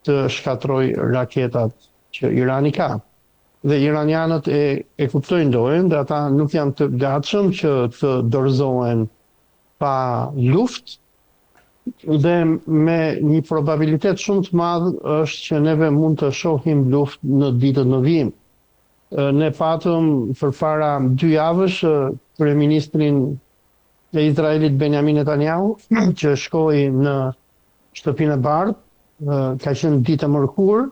të shkatroj raketat që Irani ka. Dhe iranianët e kuptojnë dojën, dhe ata nuk janë të gatshëm që të dorëzohen pa luftë, dhe me një probabilitet shumë të madh është që neve mund të shohim luftë në ditët në vijim. Ne patëm përpara 2 javësh kryeministrin e Izraelit Benjamin Netanyahu që shkoi në Shtëpinë e Bardhë, ka qenë ditë e mërkurë,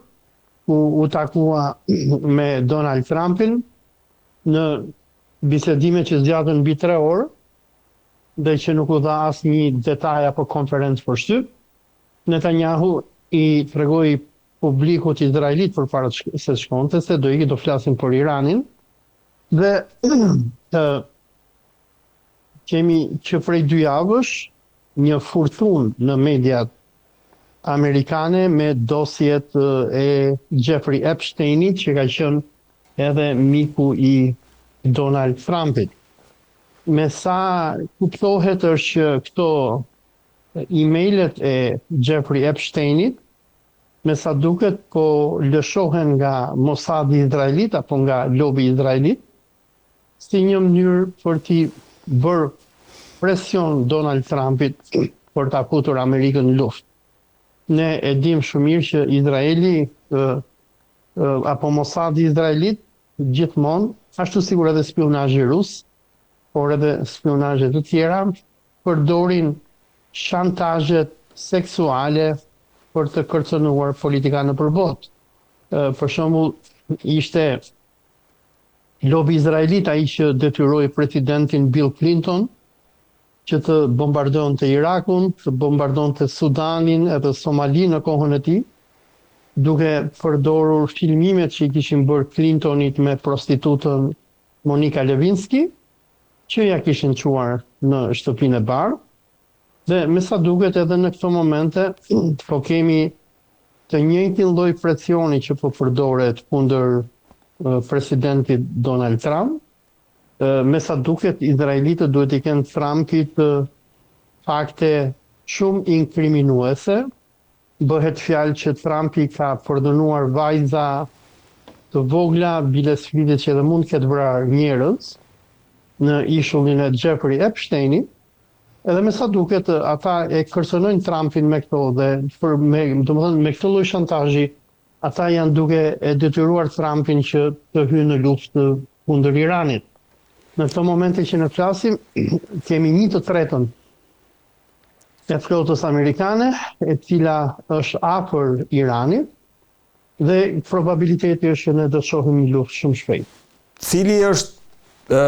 ku u takua me Donald Trumpin në bisedime që zgjatën mbi 3 orë, dhe që nuk u dha asnjë detaj apo konferencë për shtyp. Netanyahu i tregoi publikut izraelit përpara se shkonte se do flasin për Iranin, dhe kemi që prej 2 javësh një furtunë në mediat amerikane me dosjet e Jeffrey Epsteinit, që ka qenë edhe miku i Donald Trumpit. Me sa kuptohet është që këto e-mailet e Jeffrey Epsteinit, me sa duket po lëshohen nga Mossadi izraelit apo nga lobi izraelit, si një mënyrë për t'i bërë presion Donald Trumpit për t'a futur Amerikën në luftë. Ne e dim shumë mirë që Izraeli apo Mossadi izraelit gjithmonë, ashtu sigur edhe spionazhi rus, por edhe spionazhe të tjera, përdorin shantazhet seksuale për të kërcënuar politika në përbot. Për shembull, ishte lobi izraelit ai që detyroi presidentin Bill Clinton që të bombardonte Irakun, të bombardonte Sudanin edhe Somali në kohën e tij, duke përdorur filmimet që i kishin bërë Clintonit me prostitutën Monica Lewinsky, që ja kishin çuar në Shtëpinë e Bardhë. Dhe me sa duket edhe në këto momente, po kemi të njëjtin lloj presioni që po përdoret kundër presidentit Donald Trump. Me sa duket, izraelitët duhet i kenë Trumpit fakte shumë inkriminuese. Bëhet fjalë që Trumpi ka përdhunuar vajza të vogla, bilesfidit që edhe mund ketë vrarë njerëz në ishullin e Jeffrey Epsteinit. Edhe me sa duket, ata e kërcënojnë Trumpin me këto, dhe me këtë lloj shantazhi, ata janë duke e detyruar Trumpin që të hyjë në luftë kundër Iranit. Në këto momente që ne flasim, kemi 1/3 e flotës amerikane, e cila është afër Iranit, dhe probabiliteti është që ne do të shohim një luftë shumë shpejt. Cili është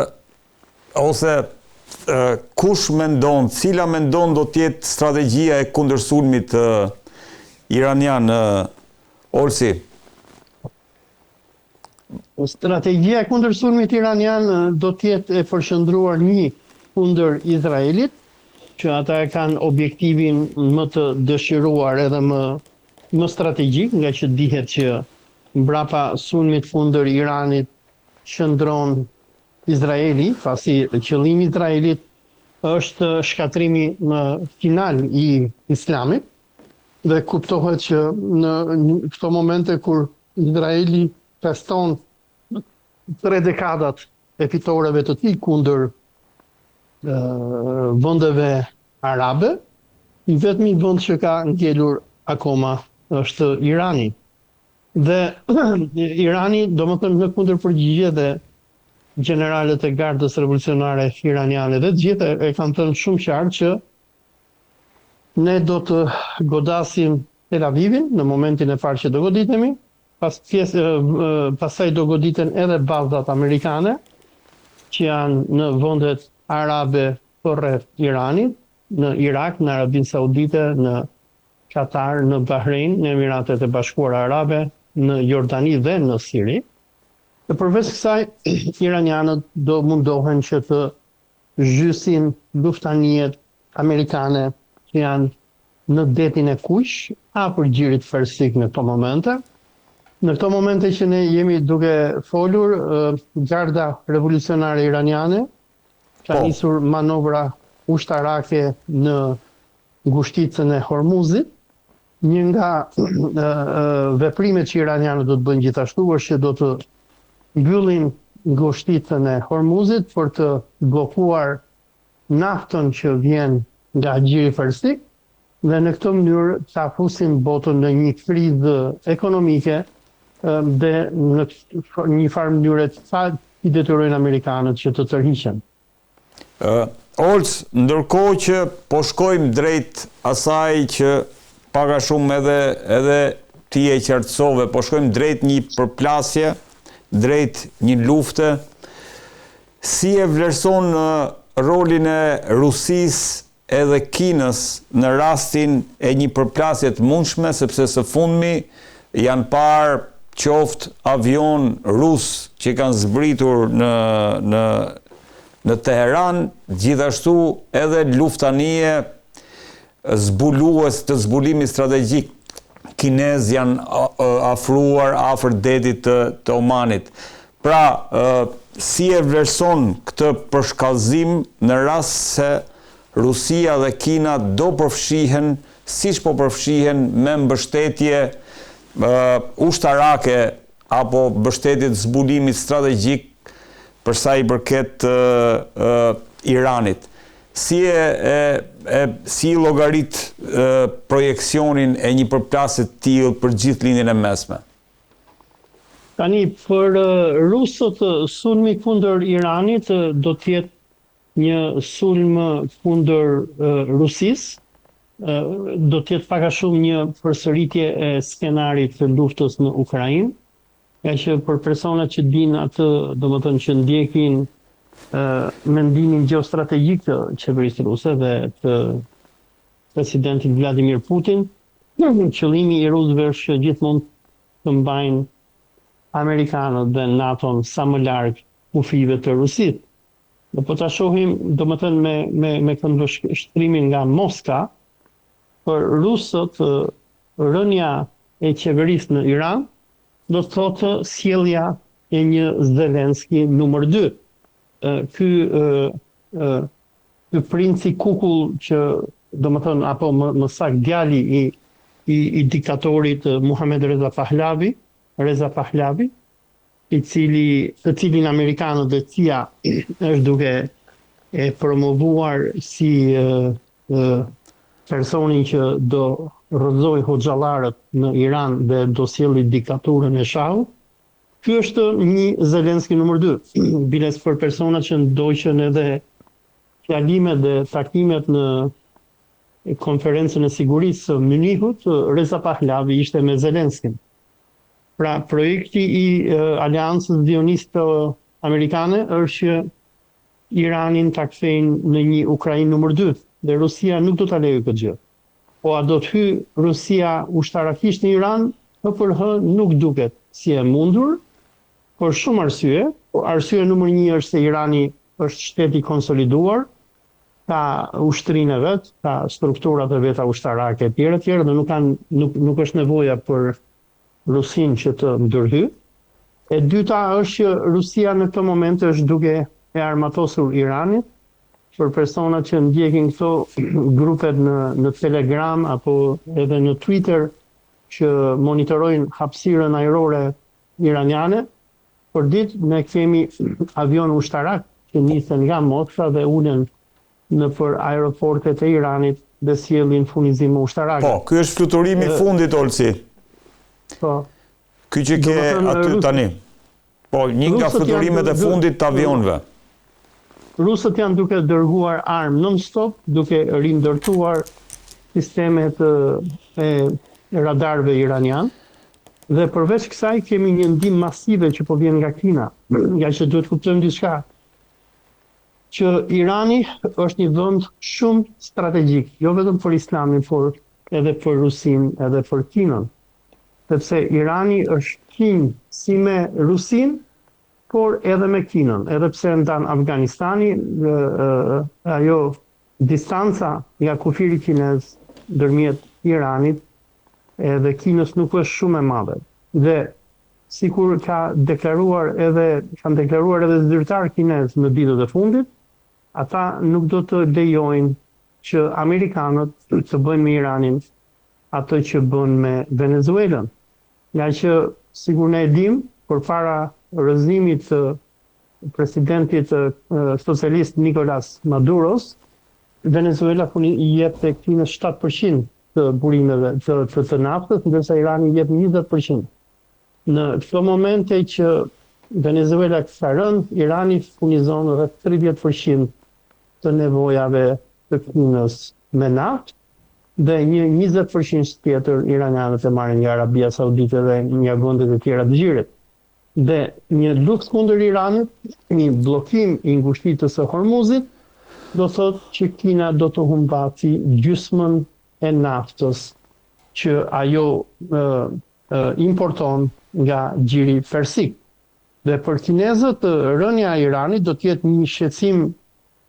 ose cila mendon do të jetë strategjia e kundërsulmit iranian, Olsi? Strategjia e kundërsulmit iranian do të jetë e përqendruar një kundër Izraelit, që ata e kanë objektivin më të dëshiruar edhe më strategjik, nga që dihet që mbrapa sulmit kundër Iranit qëndron Izraeli, pasi qëllimi i Izraelit është shkatrimi në final i Islamit, dhe kuptohet që në këto momente kur Izraeli feston 3 dekadat e fitoreve të tij kundër vendeve arabe, vetmi vend që ka ngelur akoma është Irani. Dhe Irani, domethënë në kundërpërgjigje, dhe generalët e gardës revolucionare iraniane dhe gjithë e kanë thënë shumë qartë që ne do të godasim Tel Avivin në momentin e parë që do goditemi, pastaj do goditen edhe bazat amerikane që janë në vendet arabe përreth Iranit, në Irak, në Arabinë Saudite, në Katar, në Bahrein, në Emiratet e Bashkuara Arabe, në Jordani dhe në Siri. Dhe përveç kësaj, iranianët do mundohen që të zhysin luftanijet amerikane që janë në detin e Kuq, afër gjirit Persik në këto momente. Në këto momente që ne jemi duke folur, Garda Revolucionare Iraniane ka nisur manovra ushtarake në ngushticën e Hormuzit. Një nga veprimet që iranianët do të bëjnë gjithashtu është që do të mbyllin ngushticën e Hormuzit për të bllokuar naftën që vjen nga gjiri Persik dhe në këtë mënyrë ta fusin botën në një krizë ekonomike dhe në një farë mënyre i detyrojnë amerikanët që të tërhiqen. Olc, ndërkohë që po shkojmë drejt asaj që pak a shumë edhe ti e qartësove, po shkojmë drejt një përplasje, drejt një lufte, si e vlerëson rolin e Rusisë edhe Kinës në rastin e një përplasje të mundshme, sepse së fundmi janë parë qoftë avion rus që kanë zbritur në Teheran, gjithashtu edhe luftanie zbulues të zbulimit strategjik kinez janë afruar afër detit të Omanit. Pra, si e vlerëson këtë përshkallëzim në rast se Rusia dhe Kina do përfshihen, siç po përfshihen me mbështetje ushtarake apo mbështetje të zbulimit strategjik për sa i përket Iranit. Si llogarit projeksionin e një përplasje të tillë për gjithë lindjen e mesme? Tani, për rusët, sulmi kundër Iranit do të jetë një sulm kundër Rusisë, do të jetë pak a shumë një përsëritje e skenarit të luftës në Ukrainë, nga që për personat që dinë atë, domethënë që ndjekin mendimin gjeostrategjik të qeverisë ruse dhe të presidentit Vladimir Putin, qëllimi i rusëve është që gjithmonë të mbajnë amerikanët dhe NATO-n sa më larg kufive të Rusisë. Dhe po ta shohim, domethënë me këndvështrimin nga Moska, për rusët rënja e qeverisë në Iran do të thotë sjellja e një Zelenski numër 2. Ky princi kukull që domethënë apo më saktë djali i diktatorit Muhammed Reza Pahlavi, të cilin amerikanët dhe CIA është duke e promovuar si personin që do rrëzoi hoxhallarët në Iran dhe do sjelli diktaturën e Shahut. Ky është një Zelenski numër 2. Biles për personat që ndoqën edhe fjalimet dhe takimet në konferencën e sigurisë së Munihut, Reza Pahlavi ishte me Zelenskin. Pra, projekti i Aleancës Zioniste Amerikane është që Iranin ta kthejnë në një Ukrainë numër 2. Dhe Rusia nuk do ta lejojë këtë gjë. Po a do të hyjë Rusia ushtarakisht në Iran? PPRH nuk duket si e mundur, për shumë arsye. Arsye numër 1 është se Irani është shtet i konsoliduar, ka ushtrinë e vet, ka strukturat e veta ushtarake etj. Dhe nuk është nevoja për Rusin që të ndërhyjë. E dyta është që Rusia në këtë moment është duke e armatosur Iranin. Për personat që ndjekin këto grupet në Telegram apo edhe në Twitter që monitorojnë hapësirën ajrore iraniane, për ditë ne kemi avion ushtarak që nisen nga Moskva dhe ulen nëpër aeroportet e Iranit dhe sjellin furnizime ushtarake. Po, ky është fluturimi i fundit, Olsi. Po. Ky që ke aty tani. Po, një nga fluturimet e fundit të avionëve. Rusët janë duke dërguar armë non-stop, duke rindërtuar sistemet e radarëve iranian. Dhe përveç kësaj kemi një ndihmë masive që po vjen nga Kina, nga që duhet kuptojmë diçka, që Irani është një vend shumë strategjik, jo vetëm për Islamin, por edhe për Rusin, edhe për Kinën. Sepse Irani është king si me Rusin, por edhe me Kinën, edhe pse ndan Afganistani, ajo distanca nga kufiri kinez ndërmjet Iranit edhe Kinës nuk është shumë e madhe. Dhe sikur kanë deklaruar edhe zyrtar kinez në ditët e fundit, ata nuk do të lejojnë që amerikanët të bëjnë me Iranin atë që bën me Venezuelën. Nga që sikur ne e dim, përpara rrëzimit të presidentit socialist Nicolas Maduros, Venezuela i jep tek Kinës 7% të burimeve të naftës, ndërsa Irani jep 20%. Në këto momente që Venezuela ka rënë, Irani furnizon rreth 30% të nevojave të Kinës me naftë, dhe një 20% tjetër iranianët e marrin nga Arabia Saudite dhe nga vendet e tjera të gjirit. Dhe një luftë kundër Iranit, një bllokim i ngushtitës së Hormuzit, do thotë që Kina do të humbati gjysmën e naftës që ajo importon nga gjiri persik. Dhe për kinezët, rënja e Iranit do të jetë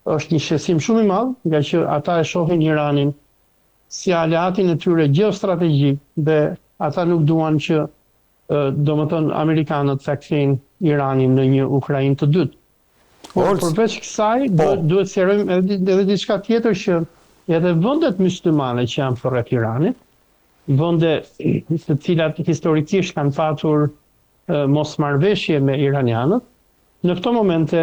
është një shqetësim shumë i madh, nga që ata e shohin Iranin si aleatin e tyre gjeostrategjik dhe ata nuk duan që domethënë amerikanët ta kthejnë Iranin në një Ukrainë të dytë. Por përveç kësaj duhet sqarojmë edhe diçka tjetër, që edhe vendet myslimane që janë përreth Iranit, vende të cilat historikisht kanë patur mosmarrveshje me iranianët, në këto momente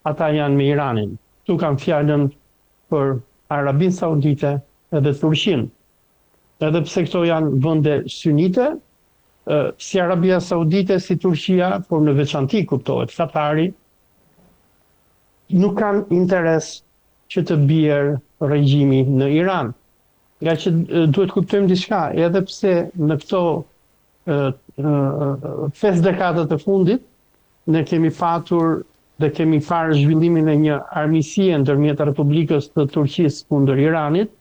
ata janë me Iranin. Tu kam fjalën për Arabinë Saudite edhe Turqinë. Edhe pse këto janë vende sunite, si Arabia Saudite, si Turqia, por në veçanti kuptohet Katari, nuk kanë interes që të bjerë regjimi në Iran. Nga që duhet kuptojmë diçka, edhe pse në këto 5 dekadët e fundit, ne kemi patur dhe kemi parë zhvillimin e një armiqësie ndërmjet Republikës të Turqisë kundër Iranit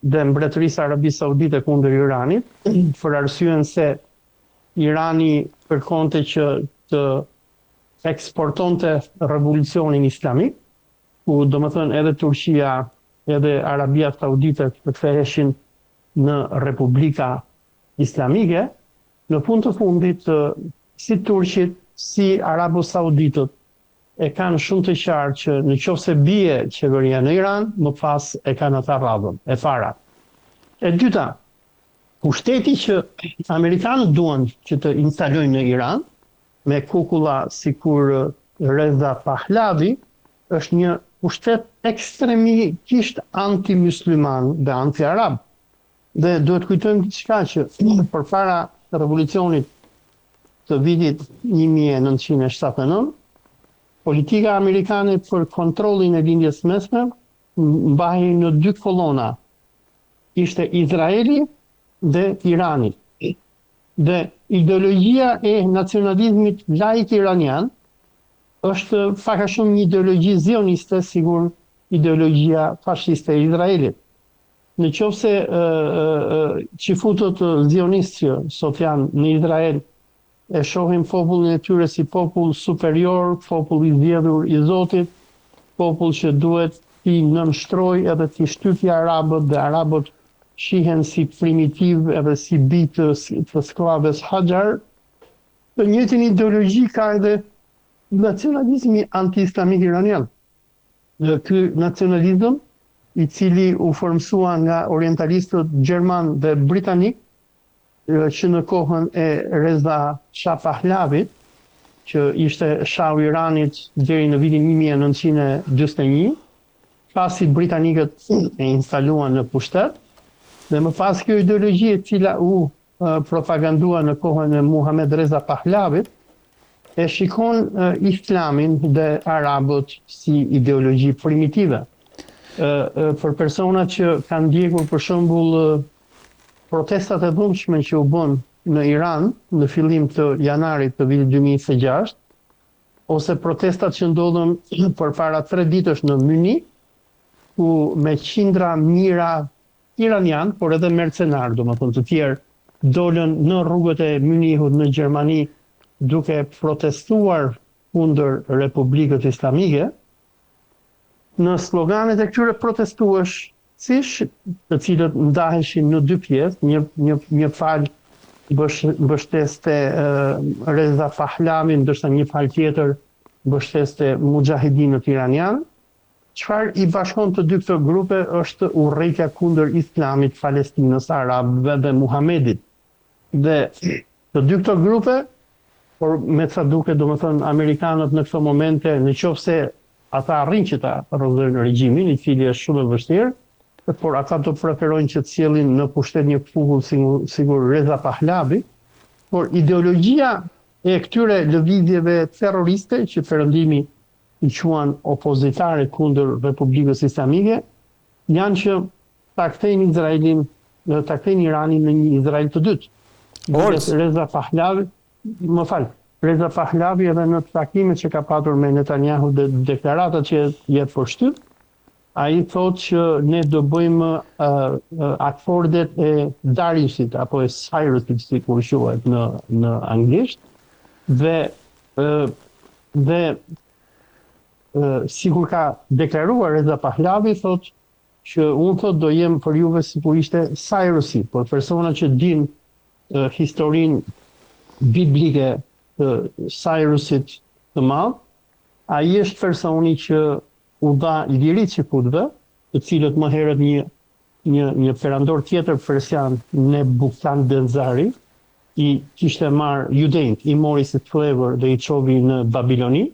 dhe Mbretërisë Arabisë Saudite kundër Iranit, për arsyen se Irani kërkonte që të eksportonte revolucionin islamik, ku domethënë edhe Turqia, edhe Arabia Saudite të ktheheshin në Republika Islamike, në fund të fundit si turqit, si Arabo-Sauditët e kanë shumë të qartë që në qoftë se bie qeveria në Iran, më pas e kanë ata radhën e para. E dyta, pushteti që amerikanët duan që të instalojnë në Iran, me kukulla sikur Reza Pahlavi, është një pushtet ekstremisht anti-musliman dhe anti-arab. Dhe duhet kujtojmë diçka, që përpara revolucionit të vitit 1979, politika amerikane për kontrollin e lindjes mesme mbahej në 2 kolona. Ishte Izraeli dhe Irani. Dhe ideologjia e nacionalizmit laik iranian është pak a shumë një ideologji zioniste, sigur ideologjia fashiste e Izraelit. Në qoftë se qifutët zionistë që sot janë në Izrael e shohin popullin e tyre si popull superior, popull i zgjedhur i Zotit, popull që duhet t'i nënshtrojë edhe t'i shtypë arabët, dhe arabët shihen si primitiv edhe si bitë të skllaves Hajar. Të njëjtin ideologji ka edhe nacionalizmi anti-islamik iranian. Dhe ky nacionalizëm, i cili u formsua nga orientalistët gjerman dhe britanik, që në kohën e Reza Shah Pahlavit, që ishte shahu i Iranit deri në vitin 1941, pasi britanikët e instaluan në pushtet, dhe më pas kjo ideologji e cila u propagandua në kohën e Muhammad Reza Pahlavit, e shikon islamin dhe arabët si ideologji primitive. Për persona që kanë ndjekur për shembull protestat e dhunshme që u bën në Iran në fillim të janarit të vitit 2026, ose protestat që ndodhën përpara 3 ditësh në Munich, ku me qindra mijëra iranian, por edhe mercenar, domethënë të tjerë, dolën në rrugët e Munichut në Gjermani duke protestuar kundër Republikës Islamike, në sloganet e këtyre protestuesish, të cilët ndaheshin në 2 pjesë, një fal mbështeste Reza Pahlavi, ndërsa një fal tjetër mbështeste mujahidinët iranian. Çfarë i bashkon të 2 këto grupe është urrejtja kundër Islamit, Palestinës, Arabëve dhe Muhamedit. Dhe të 2 këto grupe, por me sa duket domethënë amerikanët në këto momente, nëse ata arrin që ta rrëdhojnë regjimin, i cili është shumë e vështirë, por ata do preferojnë që të sjellin në pushtet një popull sigur Reza Pahlavi, por ideologjia e këtyre lëvizjeve terroriste që Perëndimi i quan opozitare kundër Republikës Islamike, janë që ta kthejnë Izraelin, ta kthejnë Iranin në një Izrael të dytë. Reza Pahlavi, Reza Pahlavi edhe në takimet që ka patur me Netanyahu dhe deklaratat që jep përshtyp, ai thotë që ne do bëjmë akordet e Dariusit apo e Cyrusit, si kur quhet në anglisht, dhe sikur ka deklaruar Reza Pahlavi, thotë që unë thotë do jem për juve sikur ishte Cyrusi, por persona që din historinë biblike të Cyrusit të madh, ai është personi që u dha lirit shqiputëve, të cilët më herët një perandor tjetër persian, Nebukadnezari, i kishte marrë judejt, i mori si flavor dhe i çovi në Babiloni.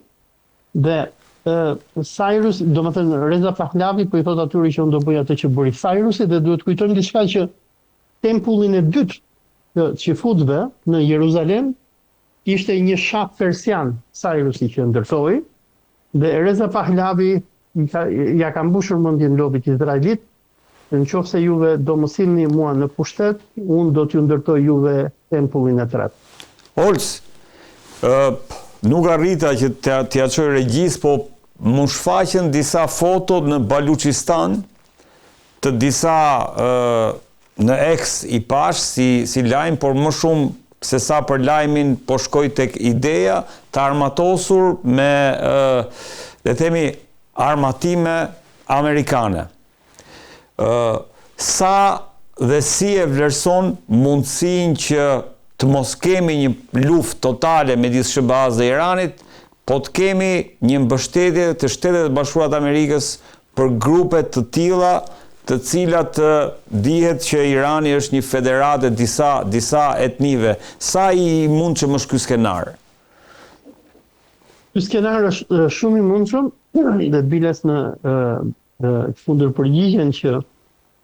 Dhe Cyrus, domethënë Reza Pahlavi po i thot atyre që unë do bëj atë që bëri Cyrusi, dhe duhet kujtojmë diçka që tempullin e dytë të qifutëve në Jeruzalem ishte një shah persian, Cyrusi, që ndërtoi, dhe Reza Pahlavi ja ka mbushur mendjen lobit izraelit, nëse juve do më sillni mua në pushtet, unë do t'ju ndërtoj juve tempullin e tretë. Olc, nuk arrita që t'ja çoj regjis, po më shfaqen disa foto në Baluchistan të disa në X i pash si lajm, por më shumë se sa për lajmin po shkoj tek ideja të armatosur me le themi armatime amerikane. Sa dhe si e vlerëson mundësinë që të mos kemi një luftë totale midis SBA-s dhe Iranit, po të kemi një mbështetje të Shtetet Bashkuara të Amerikës për grupe të tilla, të cilat dihet që Irani është një federatë disa etnive. Sa i mund që më ky skenar? Ky skenar është shumë i mundshëm dhe biles në kundërpërgjigjen që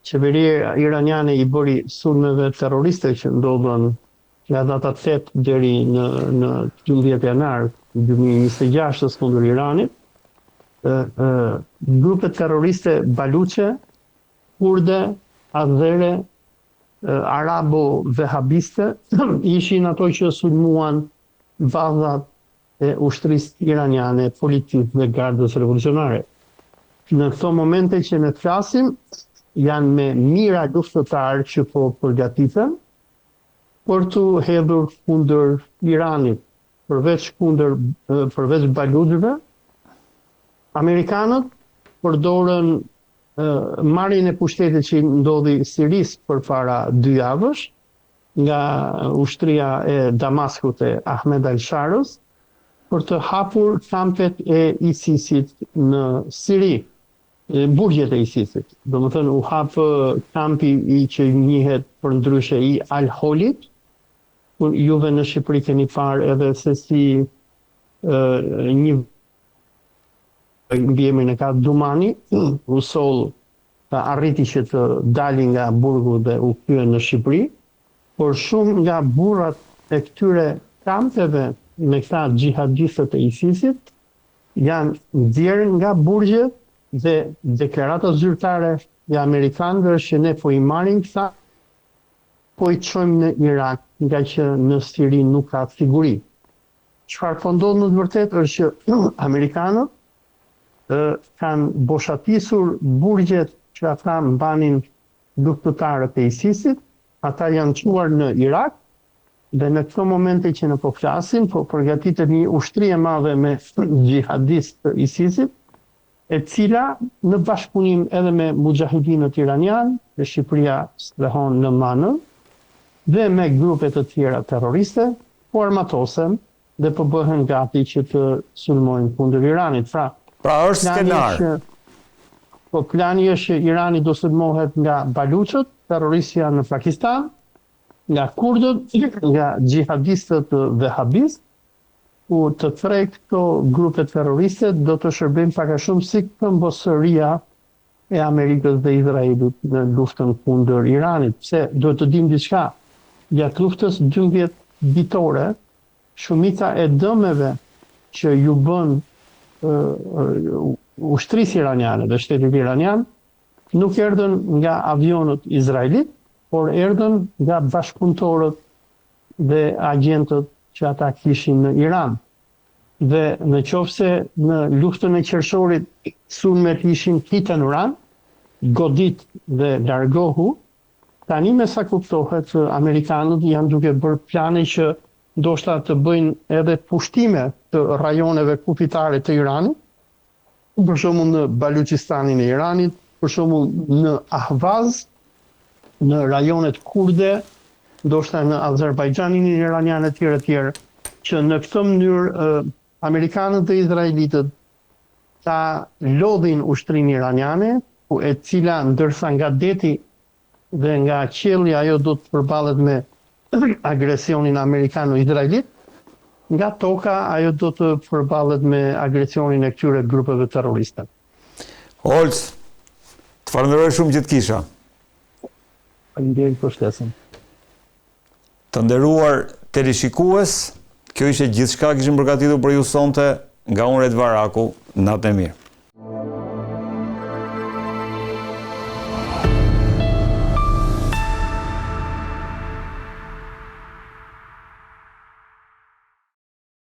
qeveria iraniane i bëri sulmeve terroriste që ndodhen nga data 8 deri në 12 janar 2026 kundër Iranit. Grupet terroriste baluçe, kurde, azere, arabo-vehabiste ishin ato që sulmuan bazat e ushtrisë iraniane, politikë dhe gardës revolucionare. Në këto momente që ne flasim, janë me mira luftëtarë që po përgatiten për të hedhur kundër Iranit, përveç baluçëve. Amerikanët përdorën marrjen e pushtetit që ndodhi Siris përpara 2 javësh nga ushtria e Damaskut e Ahmed al-Sharës për të hapur kampet e ISIS-it në Siri, burgjet e ISIS-it. Domethënë u hap kampi i që njihet për ndryshe i Al-Holit. Juve në Shqipëri keni parë edhe se si një mbi emrin e ka Dumani, Usol arriti që të dalin nga burgu dhe u kthyen në Shqipëri, por shumë nga burrat e këtyre kampeve me këta xhihadistët e ISIS-it janë nxjerrë nga burgjet dhe deklarata zyrtare e amerikanëve është që ne po i marrim këta, po i çojmë në Irak nga që në Siri nuk ka siguri. Çfarë po ndodh në të vërtetë është që Amerikanët kanë boshatisur burgjet që ata mbanin luftëtarët e ISIS-it, ata janë çuar në Irak, dhe në këto momente që ne po flasim, po përgatitet një ushtri e madhe me xhihadistë të ISIS-it, e cila në bashkëpunim edhe me mujahidinët iranian, dhe Shqipëria strehon në manë, dhe me grupe të tjera terroriste, po armatosen dhe po bëhen gati që të sulmojnë kundër Iranit. Pra është skenar. Plani është që Irani do sulmohet nga baluçët, terroristë janë në Pakistan, nga kurdët, nga xhihadistët vehabist, ku të tre këto grupe terroriste do të shërbejnë pak a shumë si këmbosëria e Amerikës dhe Izraelit në luftën kundër Iranit. Pse duhet të dim diçka, gjatë luftës 12 ditore, shumica e dëmeve që ju bën ushtrisë iraniane dhe shtetit iranian nuk erdhën nga avionët izraelit, por erdhën nga bashkëpunëtorët dhe agentët që ata kishin në Iran. Dhe në qoftë se në luftën e qershorit sulmet ishin hit and run, godit dhe largohu, tani me sa kuptohet amerikanët janë duke bërë plane që ndoshta të bëjnë edhe pushtime të rajoneve kufitare të Iranit, për shembull në Baluchistanin e Iranit, për shembull në Ahvaz, në rajonet kurde, ndoshta në Azerbajxhanin iranian e tjerë, që në këtë mënyrë amerikanët dhe izraelitët ta lodhin ushtrinë iraniane, e cila ndërsa nga deti dhe nga qielli ajo do të përballet me agresionin amerikano-izraelit, nga toka ajo do të përballet me agresionin e këtyre grupeve terroriste. Olc, të falenderoj shumë që të kisha. Faleminderit për ftesën. Të nderuar teleshikues, kjo ishte gjithçka kishim përgatitur për ju sonte nga unë Red Varaku. Natë e mirë.